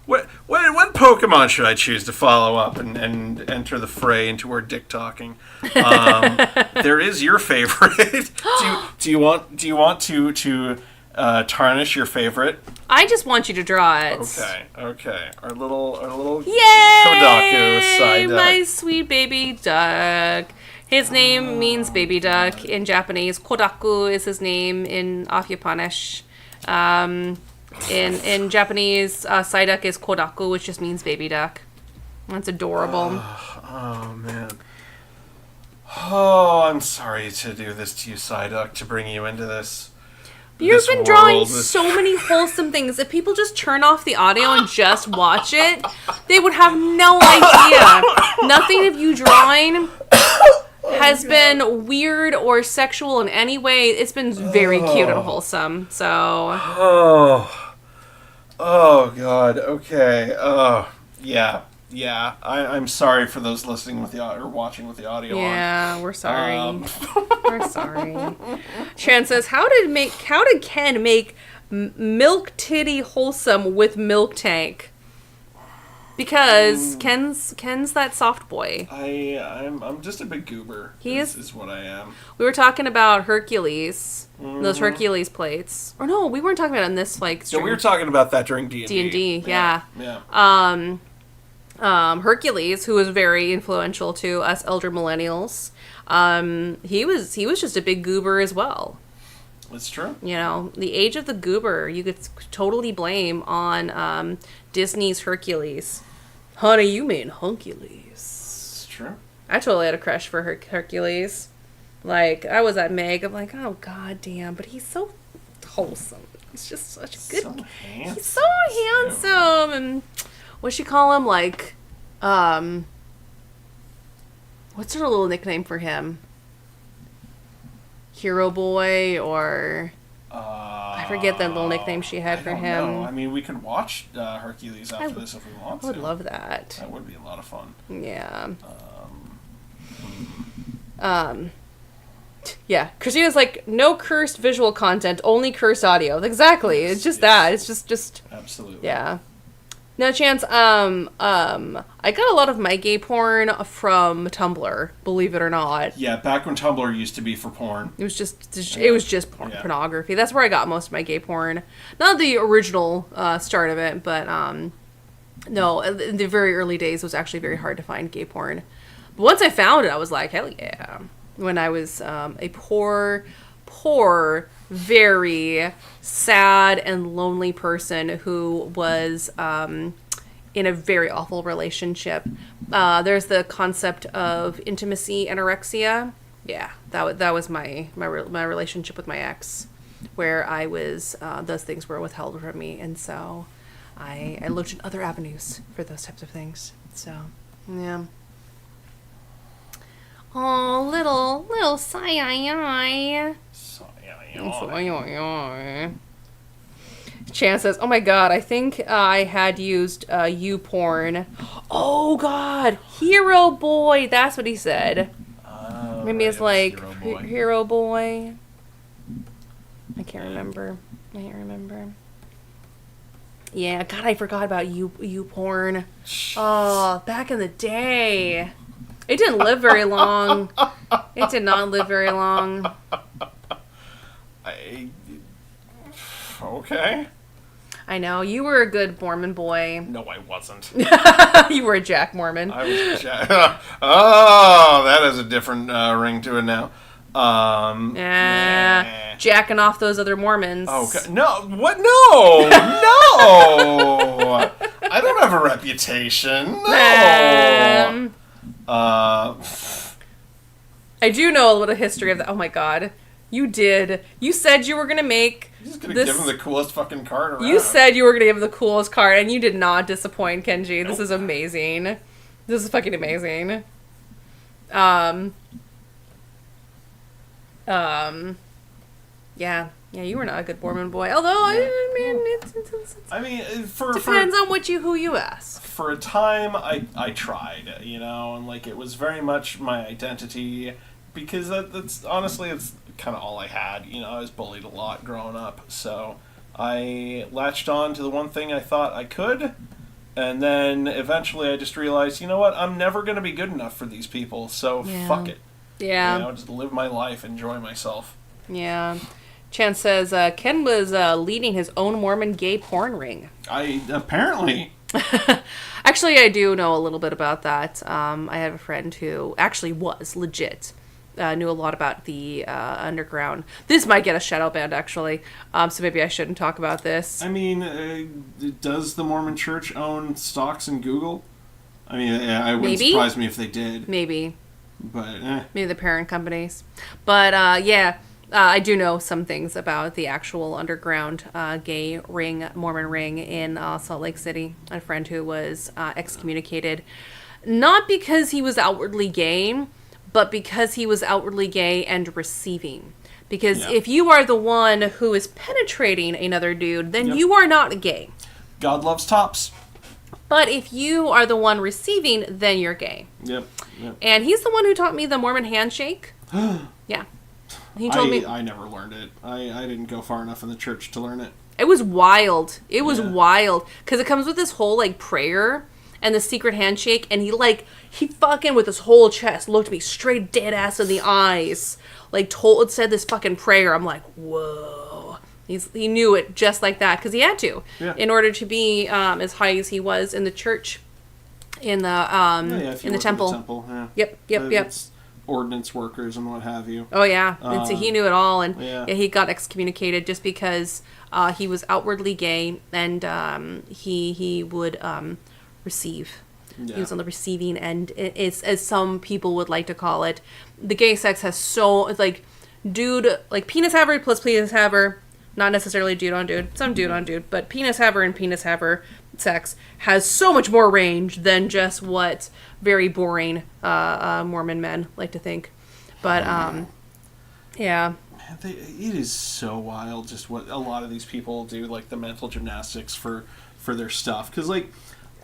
What Pokemon should I choose to follow up and enter the fray into our dick talking? There is your favorite. do you want to tarnish your favorite? I just want you to draw it. Okay. Our little Yay! Kodaku side duck. My sweet baby duck. His name means baby duck in Japanese. Kodaku is his name in Afyapanish. In Japanese, Psyduck is Kodaku, which just means baby duck. That's adorable. Oh, man. Oh, I'm sorry to do this to you, Psyduck, to bring you into this. You've been drawing so many wholesome things. If people just turn off the audio and just watch it, they would have no idea. Nothing of you drawing has been weird or sexual in any way. It's been very cute and wholesome. So. Oh God. Okay. Yeah. I'm sorry for those listening with the or watching with the audio on. Yeah, we're sorry. We're sorry. Chan says, "How did Ken make milk titty wholesome with milk tank?" Because Ken's that soft boy. I'm just a big goober. He is what I am. We were talking about Hercules, those Hercules plates. Or no, we weren't talking about it in this stream. No, we were talking about that during D&D. D&D, yeah. Yeah. Hercules, who was very influential to us elder millennials, he was just a big goober as well. That's true. You know, the age of the goober, you could totally blame on Disney's Hercules. Honey, you mean Huncules. It's true. I totally had a crush for Hercules. Like, I was at Meg, I'm like, oh, god damn, but he's so wholesome. He's just such a good... So handsome. He's so handsome, and... What'd she call him? Like, what's her little nickname for him? Hero Boy, or I forget that little nickname she had for him. No, I mean, we could watch Hercules after this if we want to. I would love that. That would be a lot of fun. Yeah. Yeah. Christina's like, no cursed visual content, only cursed audio. Exactly. It's just that. It's just. Absolutely. Yeah. No chance. I got a lot of my gay porn from Tumblr, believe it or not. Yeah, back when Tumblr used to be for porn. It was just pornography. That's where I got most of my gay porn. Not the original start of it, but no, in the very early days, it was actually very hard to find gay porn. But once I found it, I was like, hell yeah. When I was a poor, very sad and lonely person who was in a very awful relationship. There's the concept of intimacy anorexia. Yeah, that was my relationship with my ex, where I was those things were withheld from me, and so I looked in other avenues for those types of things. So yeah. Oh, little sigh. Chan says, oh my god, I think I had used YouPorn. Oh god, Hero Boy, that's what he said. Maybe it's like Hero Boy. I can't remember. Yeah, god, I forgot about YouPorn. Oh, back in the day. It didn't live very long. It did not live very long. Okay. I know. You were a good Mormon boy. No, I wasn't. You were a Jack Mormon. I was a Jack. Oh, that has a different ring to it now. Jacking off those other Mormons. Okay. No, what? No! No! I don't have a reputation. No! I do know a little history of that. Oh my god. You did. You said you were going to make You're just going to give him the coolest fucking card around. You said you were going to give him the coolest card, and you did not disappoint, Kenji. This is amazing. This is fucking amazing. Yeah. Yeah, you were not a good Mormon boy. Although, I mean, it depends on who you ask. For a time, I tried, you know, and like it was very much my identity, because that's honestly it's kind of all I had. You know, I was bullied a lot growing up, so I latched on to the one thing I thought I could, and then eventually I just realized, you know what, I'm never going to be good enough for these people, so fuck it. Yeah. You know, just live my life, enjoy myself. Yeah. Chan says Ken was leading his own Mormon gay porn ring. Apparently. Actually, I do know a little bit about that. I have a friend who actually was legit. Knew a lot about the underground. This might get a shadow banned, actually. So maybe I shouldn't talk about this. I mean, does the Mormon Church own stocks in Google? I mean, it wouldn't surprise me if they did. Maybe. But, Maybe the parent companies. But, yeah. I do know some things about the actual underground gay ring, Mormon ring in Salt Lake City. A friend who was excommunicated, not because he was outwardly gay, but because he was outwardly gay and receiving. Because if you are the one who is penetrating another dude, then you are not gay. God loves tops. But if you are the one receiving, then you're gay. Yep. And he's the one who taught me the Mormon handshake. Yeah. He told me I never learned it. I didn't go far enough in the church to learn it. It was wild. It was wild. Because it comes with this whole, like, prayer and the secret handshake. And he fucking, with his whole chest, looked me straight dead ass in the eyes. Like, said this fucking prayer. I'm like, whoa. He knew it just like that. Because he had to. Yeah. In order to be as high as he was in the church. In the, in the temple. Yeah. Yep. Ordnance workers and what have you. Oh yeah, and so he knew it all, and he got excommunicated just because he was outwardly gay, and he would receive. Yeah. He was on the receiving end. It's, as some people would like to call it, the gay sex has it's like dude, like penis haver plus penis haver, not necessarily dude on dude, some dude on dude, but penis haver and penis haver sex has so much more range than just what very boring Mormon men like to think. But yeah, man, it is so wild just what a lot of these people do, like the mental gymnastics for their stuff. Because like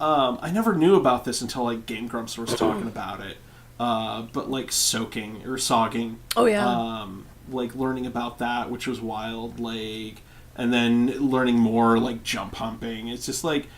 I never knew about this until like Game Grumps was talking about it. But like soaking or sogging, like learning about that, which was wild. Like, and then learning more like jump humping. It's just like,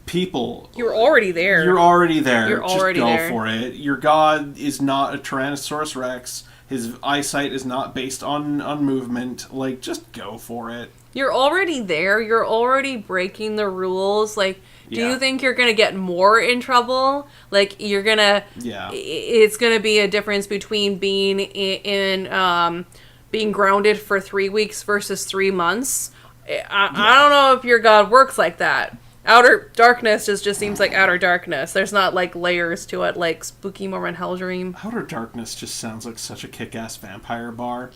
people, you're already there. Just go for it. Your god is not a Tyrannosaurus Rex. His eyesight is not based on movement. Like, just go for it. You're already there. You're already breaking the rules. Like, do you think you're gonna get more in trouble? Like, you're gonna... Yeah. It's gonna be a difference between being in being grounded for 3 weeks versus 3 months. I don't know if your god works like that. Outer darkness just seems like outer darkness. There's not, like, layers to it, like Spooky Mormon Hell Dream. Outer darkness just sounds like such a kick-ass vampire bar.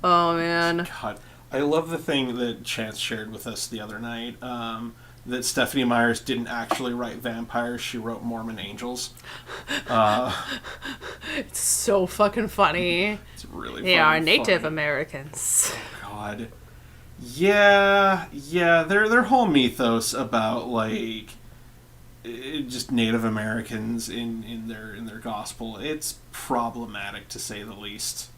Oh, man. God. I love the thing that Chance shared with us the other night, that Stephanie Myers didn't actually write vampires, she wrote Mormon angels. It's so fucking funny. It's really They are Native Americans. Oh, God. Yeah, their whole mythos about like just Native Americans in their gospel, it's problematic to say the least.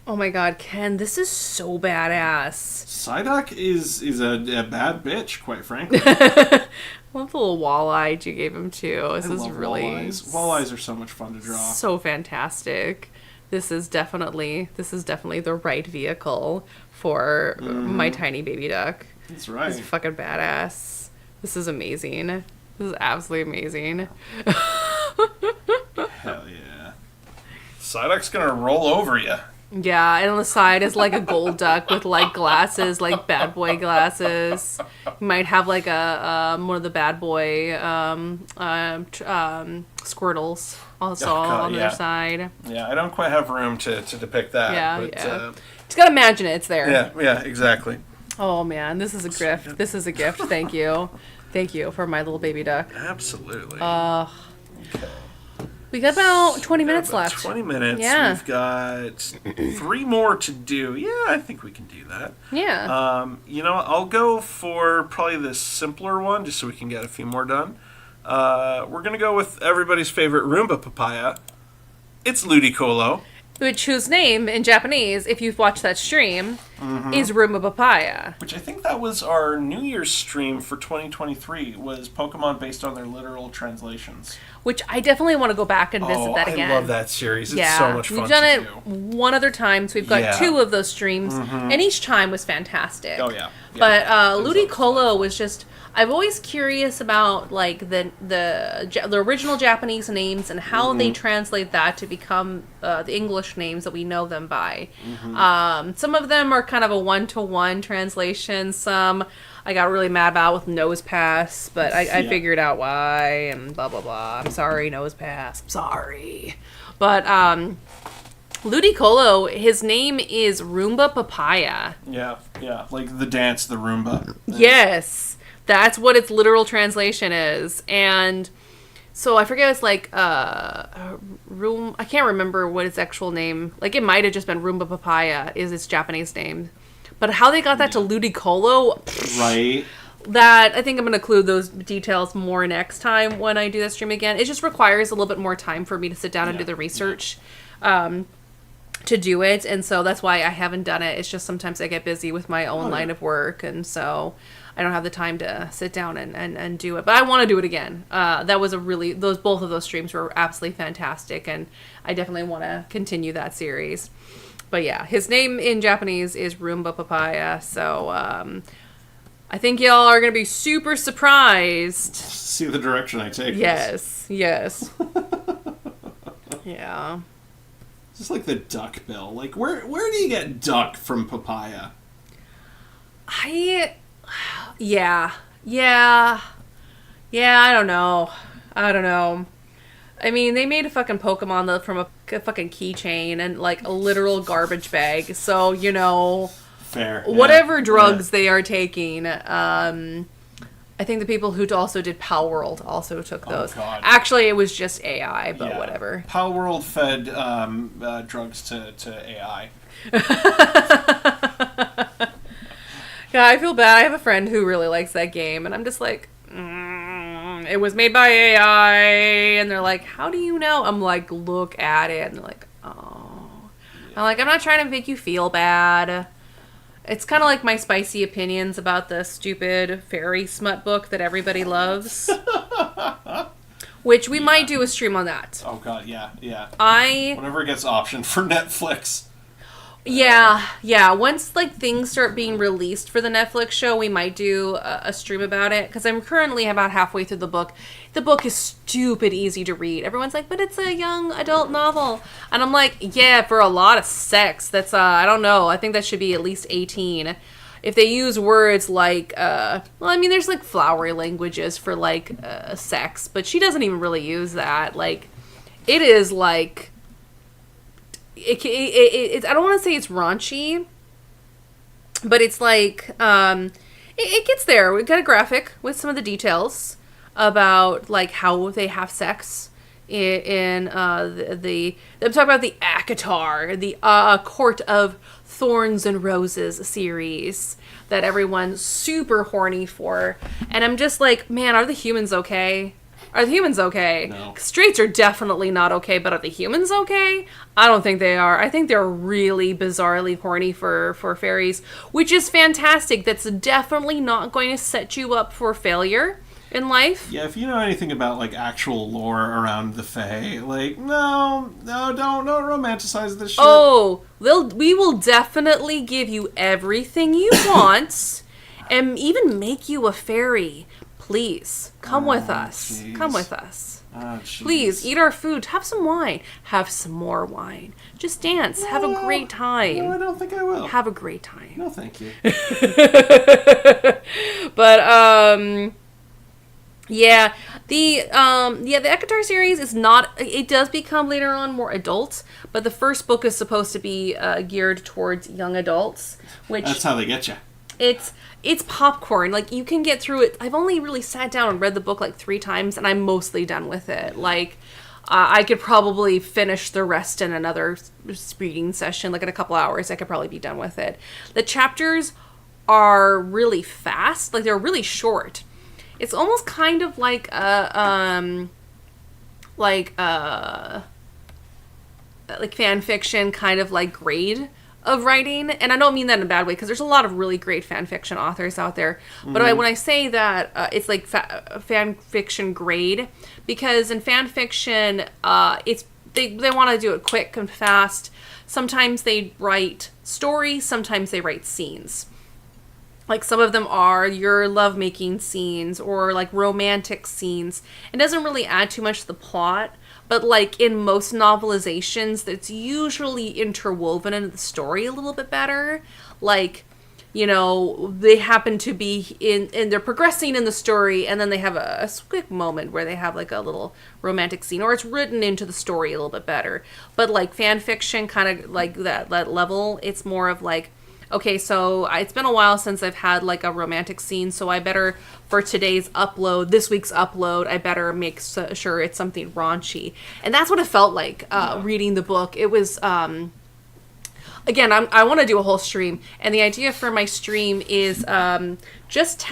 Oh my god, Ken, this is so badass. Psyduck is a bad bitch, quite frankly. I love the little walleye you gave him too. This is really walleyes. Walleyes are so much fun to draw. So fantastic. This is definitely the right vehicle for my tiny baby duck. That's right. This is fucking badass. This is amazing. This is absolutely amazing. Hell yeah. Psyduck's gonna roll over you. Yeah, and on the side is like a gold duck with like glasses, like bad boy glasses. You might have like a one of the bad boy Squirtles also on their side. Yeah, I don't quite have room to depict that. Yeah. Just gotta imagine it. It's there. Yeah, exactly. Oh man, this is a gift. This is a gift. Thank you for my little baby duck. Absolutely. Okay. We got about 20 minutes about left. 20 minutes. Yeah. We've got 3 more to do. Yeah, I think we can do that. Yeah. I'll go for probably the simpler one, just so we can get a few more done. We're going to go with everybody's favorite Roomba papaya. It's Ludicolo. Whose name in Japanese, if you've watched that stream, is Roomba Papaya. Which I think that was our New Year's stream for 2023, was Pokemon based on their literal translations. Which I definitely want to go back and visit that again. I love that series. It's so much fun. We've done it one other time, so we've got 2 of those streams, and each time was fantastic. Oh, yeah. But Ludicolo was just... I'm always curious about like the original Japanese names and how they translate that to become the English names that we know them by. Some of them are kind of a 1-to-1 translation. Some I got really mad about with Nose Pass, but I figured out why and blah blah blah. I'm sorry, Nose Pass. I'm sorry, but Ludicolo, his name is Roomba Papaya. Yeah, like the dance, the Roomba. Yes. That's what its literal translation is. And so I forget, it's like room. I can't remember what its actual name. Like it might have just been Roomba Papaya is its Japanese name. But how they got that to Ludicolo, right? That I think I'm going to include those details more next time when I do that stream again. It just requires a little bit more time for me to sit down and do the research to do it. And so that's why I haven't done it. It's just sometimes I get busy with my own line of work, and so I don't have the time to sit down and do it, but I want to do it again. That was both of those streams were absolutely fantastic, and I definitely want to continue that series. But yeah, his name in Japanese is Roomba Papaya, so I think y'all are going to be super surprised. See the direction I take. Yes. Yeah. Just like the duck bill. Like, where do you get duck from papaya? Yeah, I don't know. I mean, they made a fucking Pokemon from a fucking keychain and, like, a literal garbage bag. So, fair. Whatever drugs they are taking, I think the people who also did Pal World also took those. God. Actually, it was just AI, but whatever. Pal World fed drugs to AI. Yeah, I feel bad. I have a friend who really likes that game, and I'm just like, it was made by AI, and they're like, how do you know? I'm like, look at it, and they're like, oh. I'm like, I'm not trying to make you feel bad. It's kind of like my spicy opinions about the stupid fairy smut book that everybody loves. Which we might do a stream on that. Oh, God, yeah. Whenever it gets optioned for Netflix. Yeah. Once like things start being released for the Netflix show, we might do a stream about it, because I'm currently about halfway through the book. The book is stupid easy to read. Everyone's like, but it's a young adult novel, and I'm like, yeah, for a lot of sex, that's I don't know. I think that should be at least 18. If they use words like, there's like flowery languages for like sex, but she doesn't even really use that. Like, it is like. It's I don't want to say it's raunchy, but it's like it gets there. We got a graphic with some of the details about like how they have sex in the I'm talking about the ACOTAR, the Court of Thorns and Roses series that everyone's super horny for, and I'm just like, man, are the humans okay? Are the humans okay? No. Straights are definitely not okay, but are the humans okay? I don't think they are. I think they're really bizarrely horny for fairies, which is fantastic. That's definitely not going to set you up for failure in life. Yeah, if you know anything about, like, actual lore around the Fae, like, no, don't romanticize this shit. Oh, we will definitely give you everything you want and even make you a fairy. Please, come with us. Geez. Come with us. Oh, please, eat our food. Have some wine. Have some more wine. Just dance. Have a great time. No, I don't think I will. Have a great time. No, thank you. But, yeah, the ACOTAR series is not, it does become later on more adult, but the first book is supposed to be geared towards young adults, which... That's how they get you. It's popcorn. Like, you can get through it. I've only really sat down and read the book like 3 times, and I'm mostly done with it. Like, I could probably finish the rest in another reading session, like in a couple hours. I could probably be done with it. The chapters are really fast, like they're really short. It's almost kind of like fan fiction, kind of like grade of writing. And I don't mean that in a bad way, because there's a lot of really great fan fiction authors out there. But when I say that, it's like fan fiction grade, because in fan fiction, it's they want to do it quick and fast. Sometimes they write stories, sometimes they write scenes. Like, some of them are your lovemaking scenes or, like, romantic scenes. It doesn't really add too much to the plot, but, like, in most novelizations, it's usually interwoven into the story a little bit better. Like, you know, they happen to be in they're progressing in the story, and then they have a quick moment where they have, like, a little romantic scene, or it's written into the story a little bit better. But, like, fan fiction, kind of, like, that level, it's more of, like, okay, so it's been a while since I've had, like, a romantic scene, so I better, for today's upload, this week's upload, I better make sure it's something raunchy. And that's what it felt like reading the book. It was, again, I want to do a whole stream, and the idea for my stream is just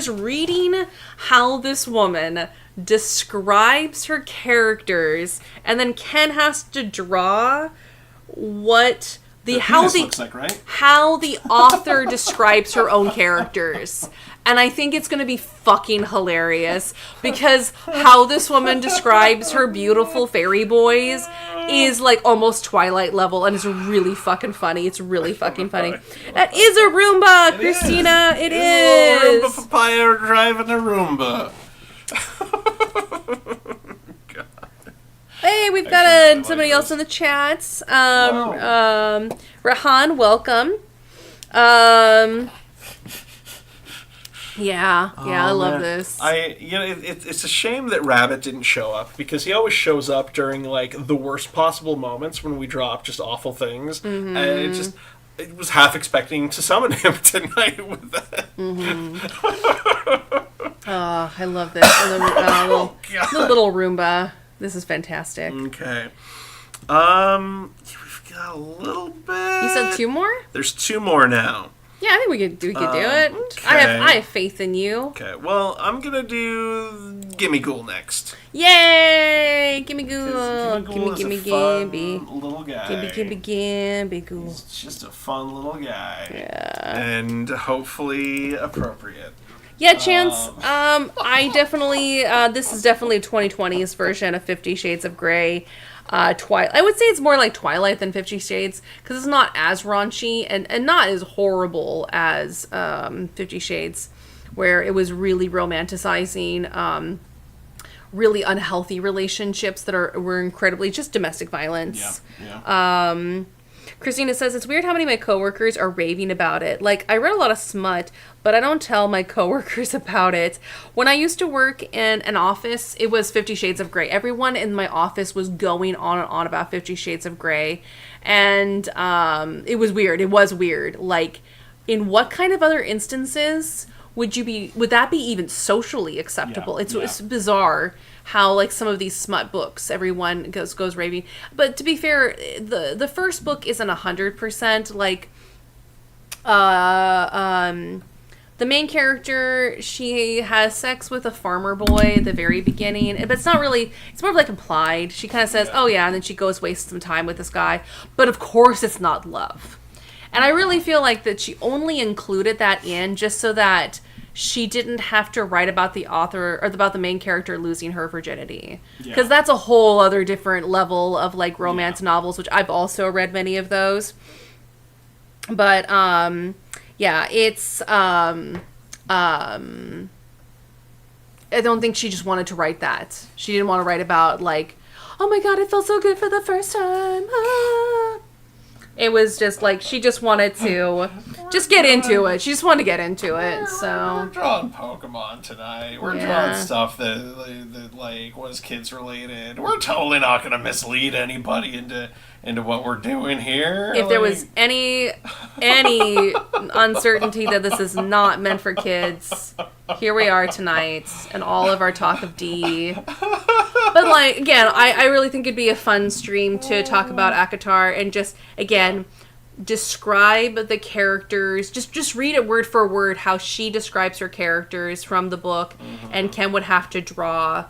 reading how this woman describes her characters, and then Ken has to draw what... how the author describes her own characters. And I think it's going to be fucking hilarious, because how this woman describes her beautiful fairy boys is like almost Twilight level, and it's really fucking funny. It's really fucking funny. That is a Roomba, Christina. It is. Roomba papaya driving a Roomba. Hey, we've got somebody else in the chats. Rahan, welcome. I love this. It's a shame that Rabbit didn't show up, because he always shows up during, like, the worst possible moments when we drop just awful things. Mm-hmm. And it was half expecting to summon him tonight with that. Mm-hmm. Oh, I love this. The little Roomba. This is fantastic. Okay. We've got a little bit. You said 2 more? There's 2 more now. Yeah, I think we could do it. Okay. I have faith in you. Okay, well, I'm gonna do Gimme Ghoul next. Yay! Gimme Ghoul. Gimme little guy. Gimme Ghoul. He's just a fun little guy. Yeah. And hopefully appropriate. Yeah, Chance, I definitely, this is definitely a 2020s version of 50 Shades of Grey. Twilight. I would say it's more like Twilight than 50 Shades, because it's not as raunchy and not as horrible as 50 Shades, where it was really romanticizing really unhealthy relationships that were incredibly just domestic violence. Yeah. Christina says, it's weird how many of my coworkers are raving about it. Like, I read a lot of smut, but I don't tell my coworkers about it. When I used to work in an office, it was 50 Shades of Grey. Everyone in my office was going on and on about 50 Shades of Grey. And it was weird. It was weird. Like, in what kind of other instances would that be even socially acceptable? It's bizarre how, like, some of these smut books, everyone goes raving. But to be fair, the first book isn't 100%. Like, the main character, she has sex with a farmer boy at the very beginning, but it's not really, it's more of like implied. She kind of says, oh yeah, and then she goes waste some time with this guy. But of course it's not love. And I really feel like that she only included that in just so that she didn't have to write about the author or about the main character losing her virginity. Because that's a whole other different level of, like, romance novels, which I've also read many of those. But, it's, I don't think she just wanted to write that. She didn't want to write about, like, oh my god, it felt so good for the first time. Ah. It was just like, she just wanted to just get into it. She just wanted to get into it, so. We're drawing Pokemon tonight. We're drawing stuff that like, was kids related. We're totally not going to mislead anybody into what we're doing here. If there was any uncertainty that this is not meant for kids, here we are tonight, and all of our talk of D. But, like, again, I really think it'd be a fun stream to talk about ACOTAR and just, again, describe the characters. Just read it word for word how she describes her characters from the book, and Ken would have to draw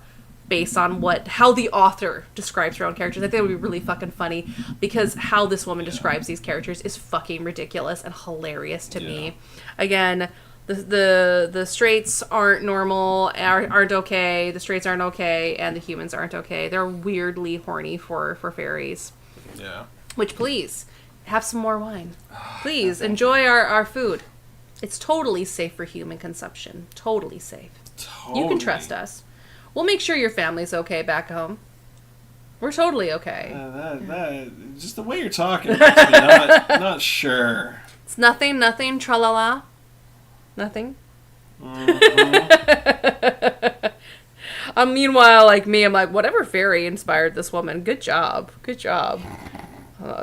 based on how the author describes her own characters. I think it would be really fucking funny, because how this woman describes these characters is fucking ridiculous and hilarious to me. Again, the straights aren't normal, aren't okay. The straights aren't okay, and the humans aren't okay. They're weirdly horny for fairies. Yeah. Which, please, have some more wine. Please, enjoy our food. It's totally safe for human consumption. Totally safe. Totally. You can trust us. We'll make sure your family's okay back home. We're totally okay. Just the way you're talking makes me not sure. It's nothing, tra-la-la. Nothing. Meanwhile, like me, I'm like, whatever fairy inspired this woman, good job. Good job.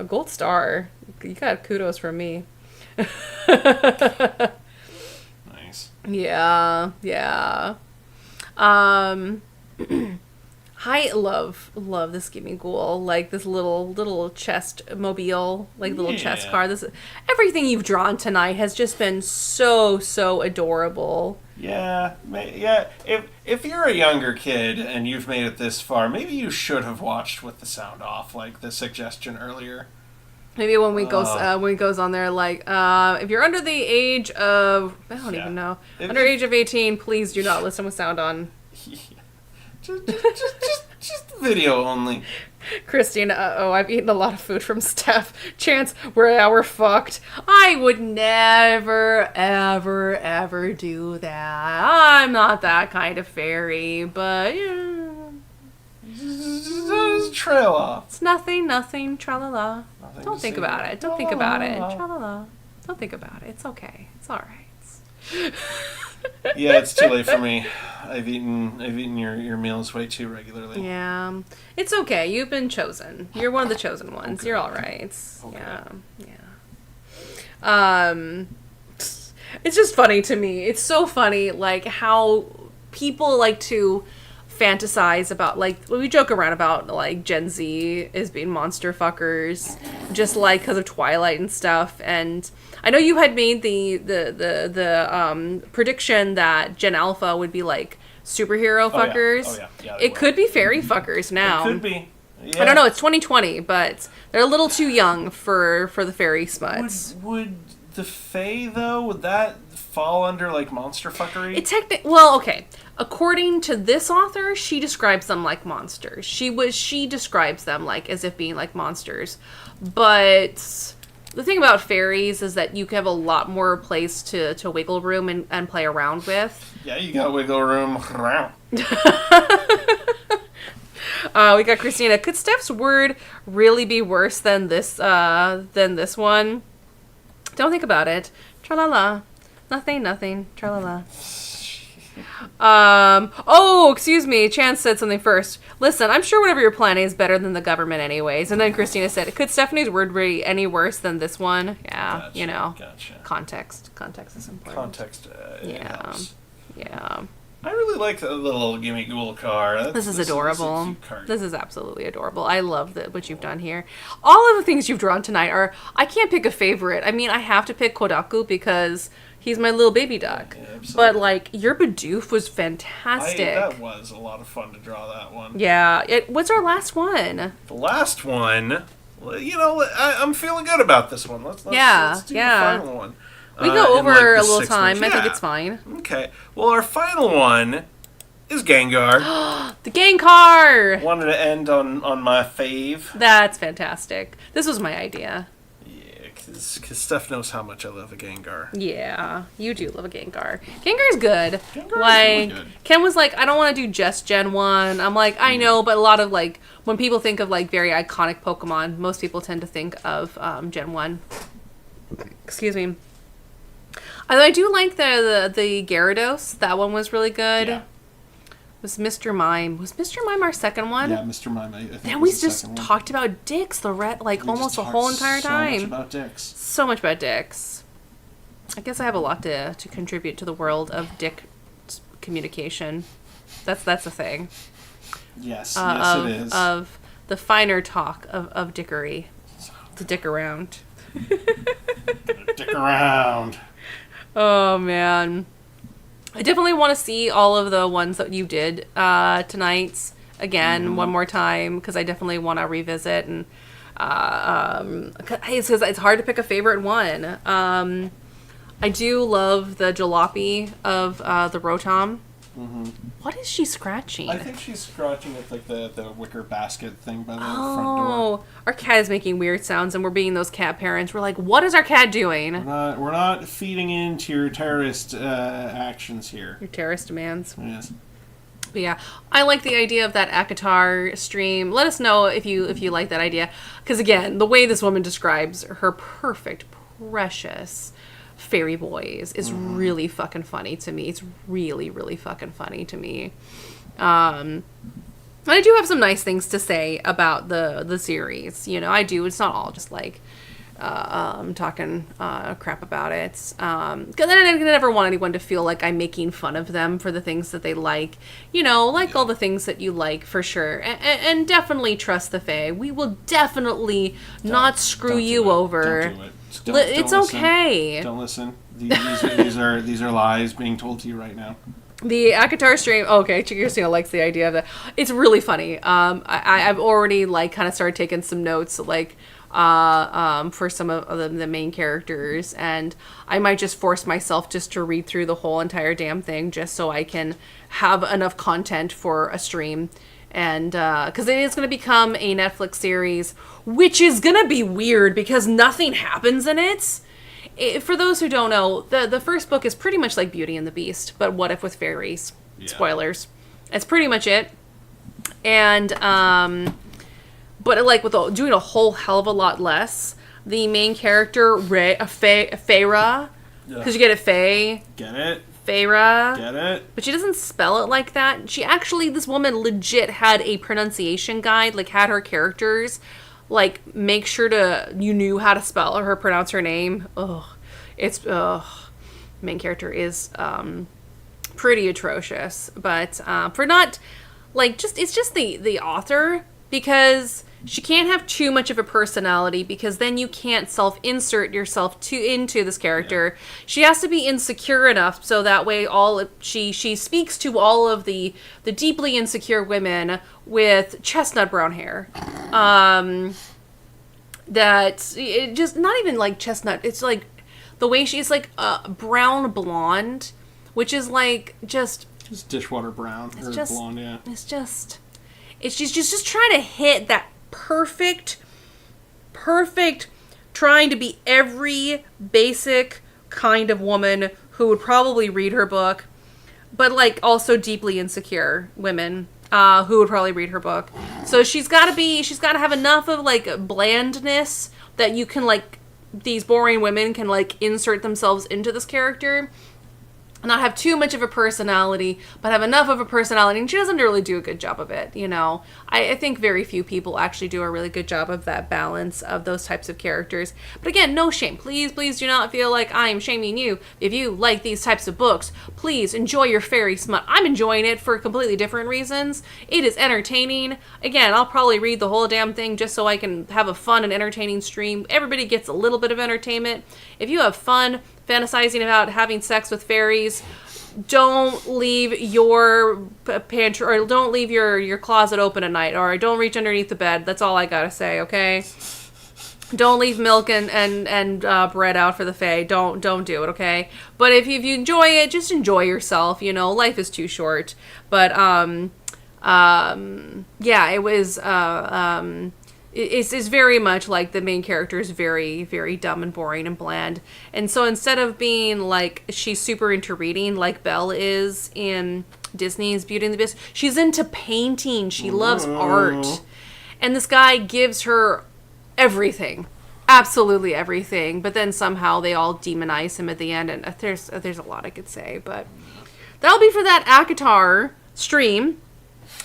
Gold star. You got kudos from me. Nice. Yeah. I love this Gimme Ghoul, like this little chest mobile, like little chest car. Everything you've drawn tonight has just been so adorable. Yeah. If you're a younger kid and you've made it this far, maybe you should have watched with the sound off, like the suggestion earlier. Maybe when it goes on there, like, if you're under the age of, I don't even know, under age of 18, please do not listen with sound on. Just video only. Christine, I've eaten a lot of food from Steph. Chance, we're fucked. I would never, ever do that. I'm not that kind of fairy, but, Just trail off. It's nothing, tra-la-la. Don't think about it. Don't think about it. Tra-la-la. Don't think about it. It's okay. It's all right. Yeah, it's too late for me. I've eaten your meals way too regularly. Yeah, it's okay. You've been chosen. You're one of the chosen ones. Okay. You're all right. Okay. Yeah. It's just funny to me. It's so funny, like how people like to fantasize about, like, we joke around about like Gen Z is being monster fuckers, just like because of Twilight and stuff. And I know you had made the prediction that Gen Alpha would be like superhero fuckers. Oh yeah. It could be fairy fuckers now. It could be. Yeah. I don't know. It's 2020, but they're a little too young for the fairy smuts. Would the Fae, though, would that fall under like monster fuckery? Well, okay. According to this author, she describes them like monsters. She describes them like as if being like monsters. But the thing about fairies is that you have a lot more place to wiggle room and play around with. Yeah, you got wiggle room. We got Christina. Could Steph's word really be worse than this one? Don't think about it. Tra-la-la. Nothing. Tra-la-la. Oh, excuse me. Chance said something first. Listen, I'm sure whatever you're planning is better than the government anyways. And then Christina said, could Stephanie's word be any worse than this one? Yeah, gotcha, Gotcha. Context is important. Context, helps. Yeah. I really like the little Gimme Ghoul car. This is adorable. This is a cute card. This is absolutely adorable. I love what you've done here. All of the things you've drawn tonight I can't pick a favorite. I mean, I have to pick Kodaku because he's my little baby duck. Yeah, but, like, your Bidoof was fantastic. That was a lot of fun to draw that one. Yeah. What's our last one? The last one, well, I'm feeling good about this one. Let's do the final one. We go over a little time. I think it's fine. Okay. Well, our final one is Gengar. The Gengar! Wanted to end on my fave. That's fantastic. This was my idea. Yeah, because Steph knows how much I love a Gengar. Yeah, you do love a Gengar. Gengar's good. Gengar's really good. Ken was like, I don't want to do just Gen 1. I'm like, I know, but a lot of, like, when people think of, like, very iconic Pokemon, most people tend to think of Gen 1. Excuse me. Although I do like the Gyarados. That one was really good. Yeah. Was Mr. Mime. Was Mr. Mime our second one? Yeah, Mr. Mime. I think then we just talked about dicks almost the whole entire time. So much about dicks. So much about dicks. I guess I have a lot to contribute to the world of dick communication. That's a thing. Yes, of, it is. Of the finer talk of dickery. To dick around. Dick around. Oh, man. I definitely want to see all of the ones that you did tonight again one more time, because I definitely want to revisit. And it's hard to pick a favorite one. I do love the jalopy of the Rotom. Mm-hmm. What is she scratching? I think she's scratching at like the wicker basket thing by the front door. Oh, our cat is making weird sounds, and we're being those cat parents. We're like, what is our cat doing? We're not feeding into your terrorist actions here. Your terrorist demands. Yes. But yeah, I like the idea of that Akatar stream. Let us know if you like that idea, because again, the way this woman describes her perfect, precious fairy boys is really fucking funny to me. It's really, really fucking funny to me. And I do have some nice things to say about the series. You know, I do. It's not all just like talking crap about it. Because I never want anyone to feel like I'm making fun of them for the things that they like. You know, like all the things that you like, for sure. And definitely trust the Fae. We will definitely not screw you over. Don't do it. It's don't listen. okay. Don't listen. These are lies being told to you right now. The Akatar stream. Okay, Christina likes the idea of that. It's really funny. I've already like kind of started taking some notes, like for some of the main characters, and I might just force myself just to read through the whole entire damn thing just so I can have enough content for a stream. And because it is going to become a Netflix series, which is going to be weird because nothing happens in it. For those who don't know, the first book is pretty much like Beauty and the Beast, but what if with fairies? Yeah. Spoilers. That's pretty much it. And but like doing a whole hell of a lot less. The main character, Feyre, because you get it, Faye. Get it? Feyre. Get it? But she doesn't spell it like that. She actually, this woman legit had a pronunciation guide, like had her characters, like make sure you knew how to spell or pronounce her name. Main character is pretty atrocious. But for not, like, it's just the author, because she can't have too much of a personality, because then you can't self-insert yourself into this character. Yeah. She has to be insecure enough so that way she speaks to all of the deeply insecure women with chestnut brown hair. That it just not even like chestnut. It's like the way she's like brown blonde, which is like just dishwater brown or blonde. Yeah, she's just trying to hit that perfect, trying to be every basic kind of woman who would probably read her book, but like also deeply insecure women who would probably read her book. So she's got to have enough of like blandness that you can like, these boring women can like insert themselves into this character. Not have too much of a personality, but have enough of a personality. And she doesn't really do a good job of it, you know. I think very few people actually do a really good job of that balance of those types of characters. But again, no shame. Please do not feel like I'm shaming you. If you like these types of books, please enjoy your fairy smut. I'm enjoying it for completely different reasons. It is entertaining. Again, I'll probably read the whole damn thing just so I can have a fun and entertaining stream. Everybody gets a little bit of entertainment. If you have fun fantasizing about having sex with fairies, don't leave your pantry, or don't leave your closet open at night, or don't reach underneath the bed. That's all I gotta say, okay? Don't leave milk and bread out for the Fae. Don't do it, okay? But if you enjoy it, just enjoy yourself. You know, life is too short. But yeah, it was it's very much like the main character is very, very dumb and boring and bland. And so instead of being like she's super into reading like Belle is in Disney's Beauty and the Beast, she's into painting. She loves art. And this guy gives her everything. Absolutely everything. But then somehow they all demonize him at the end. And there's a lot I could say. But that'll be for that Akatar stream.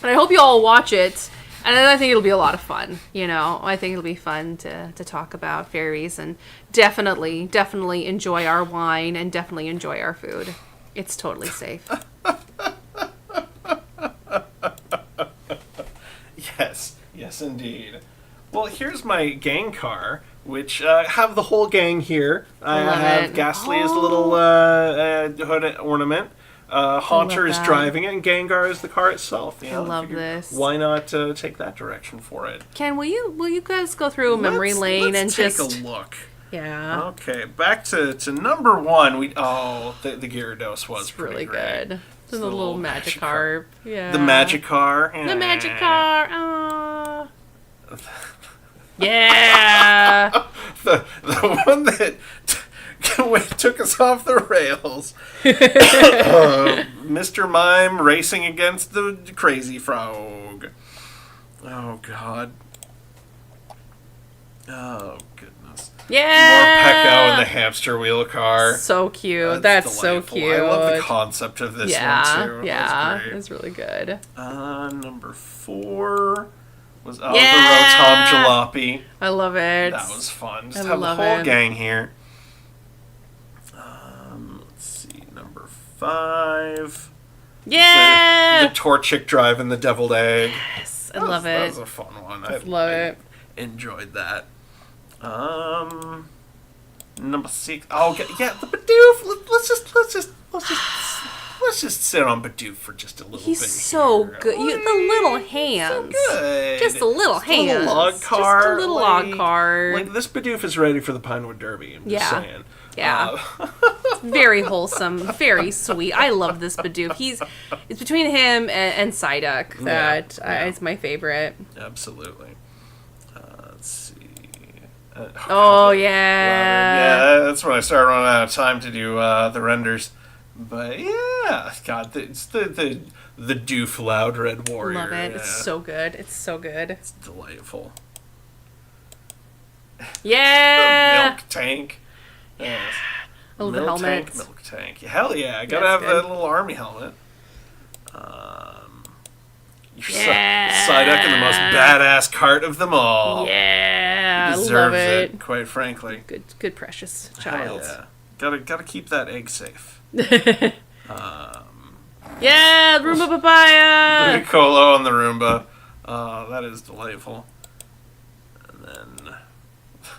And I hope you all watch it. And I think it'll be a lot of fun, you know. I think it'll be fun to talk about fairies, and definitely enjoy our wine and definitely enjoy our food. It's totally safe. Yes, indeed. Well, here's my gang car, which have the whole gang here. I love have it. Ghastly's little hood ornament. Haunter is that. driving it, and Gengar is the car itself. You know, love figured, this. Why not take that direction for it? Ken, will you guys go through memory lane and take just a look? Yeah. Okay, back to number one. The Gyarados was It's really great. good. The little Magikarp. Yeah. The Magikarp. The Magikarp. Aww. Yeah. the one that took us off the rails. Mr. Mime racing against the Crazy Frog. Oh, God. Oh, goodness. Yeah. Morpeko and the hamster wheel car. So cute. That's so cute. I love the concept of this one, too. Yeah. That's great. It's really good. Number 4 was the Yeah. Rotom Jalopy. I love it. That was fun. Just I have the love whole it. gang here. Let's see, number 5. Yeah. The Torchic driving the deviled egg. Yes. I love That it. was a fun one. Love it. Enjoyed that. Number 6. Oh, okay. Yeah, the Bidoof. Let's just sit on Bidoof for just a little bit. He's so here. good. The little hands. So good. Just a little hands. A little log car. Just a little log car. Like, this Bidoof is ready for the Pinewood Derby. I'm just saying. Yeah. Very wholesome. Very sweet. I love this Bidoof. It's between him and Psyduck that is my favorite. Absolutely. Let's see. Oh, yeah. Yeah, that's when I started running out of time to do the renders. But yeah, God, it's the Doof Loud Red Warrior. Love it. Yeah. It's so good. It's so good. It's delightful. Yeah. The milk tank. I love the Milk tank, helmets. milk tank. Hell yeah, I gotta That's have good. that little army helmet. Yeah. Psyduck in the most badass cart of them all. Yeah. He I deserves love it. quite frankly. Good precious Hell child. yeah. Gotta keep that egg safe. Yeah, Roomba Papaya. The Colo and the Roomba. That is delightful. And then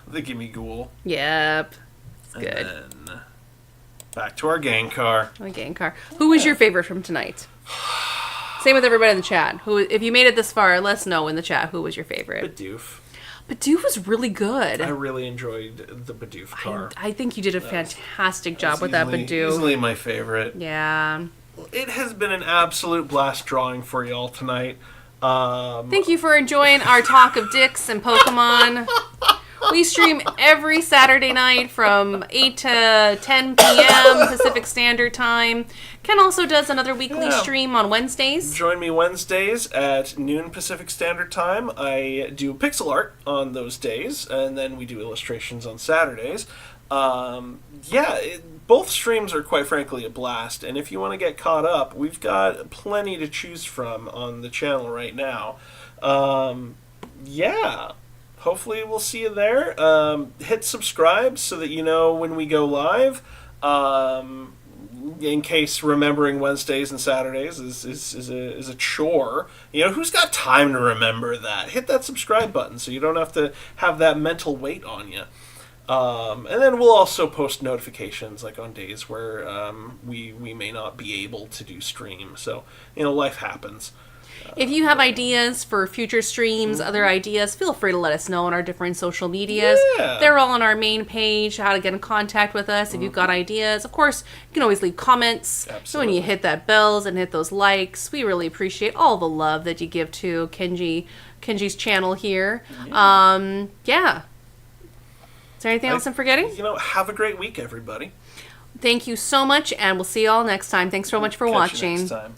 the Gimme Ghoul. Yep. It's And good. then back to our gang car. My gang car. Who was your favorite from tonight? Same with everybody in the chat. If you made it this far, let us know in the chat who was your favorite. Bidoof. Bidoof was really good. I really enjoyed the Bidoof car. I think you did a fantastic job with that Bidoof. Easily my favorite. Yeah. It has been an absolute blast drawing for y'all tonight. Thank you for enjoying our talk of dicks and Pokemon. We stream every Saturday night from 8 to 10 p.m. Pacific Standard Time. Ken also does another weekly stream on Wednesdays. Join me Wednesdays at noon Pacific Standard Time. I do pixel art on those days, and then we do illustrations on Saturdays. Both streams are quite frankly a blast, and if you want to get caught up, we've got plenty to choose from on the channel right now. Hopefully we'll see you there. Hit subscribe so that you know when we go live. In case remembering Wednesdays and Saturdays is a chore. You know, who's got time to remember that? Hit that subscribe button so you don't have to have that mental weight on you. And then we'll also post notifications like on days where we may not be able to do stream. So, you know, life happens. If you have ideas for future streams, other ideas, feel free to let us know on our different social medias. Yeah. They're all on our main page, how to get in contact with us if you've got ideas. Of course, you can always leave comments. Absolutely. So when you hit that bells and hit those likes, we really appreciate all the love that you give to Kenji's channel here. Is there anything else I'm forgetting? You know, have a great week, everybody. Thank you so much, and we'll see you all next time. Thanks so much for Catch you watching. next time.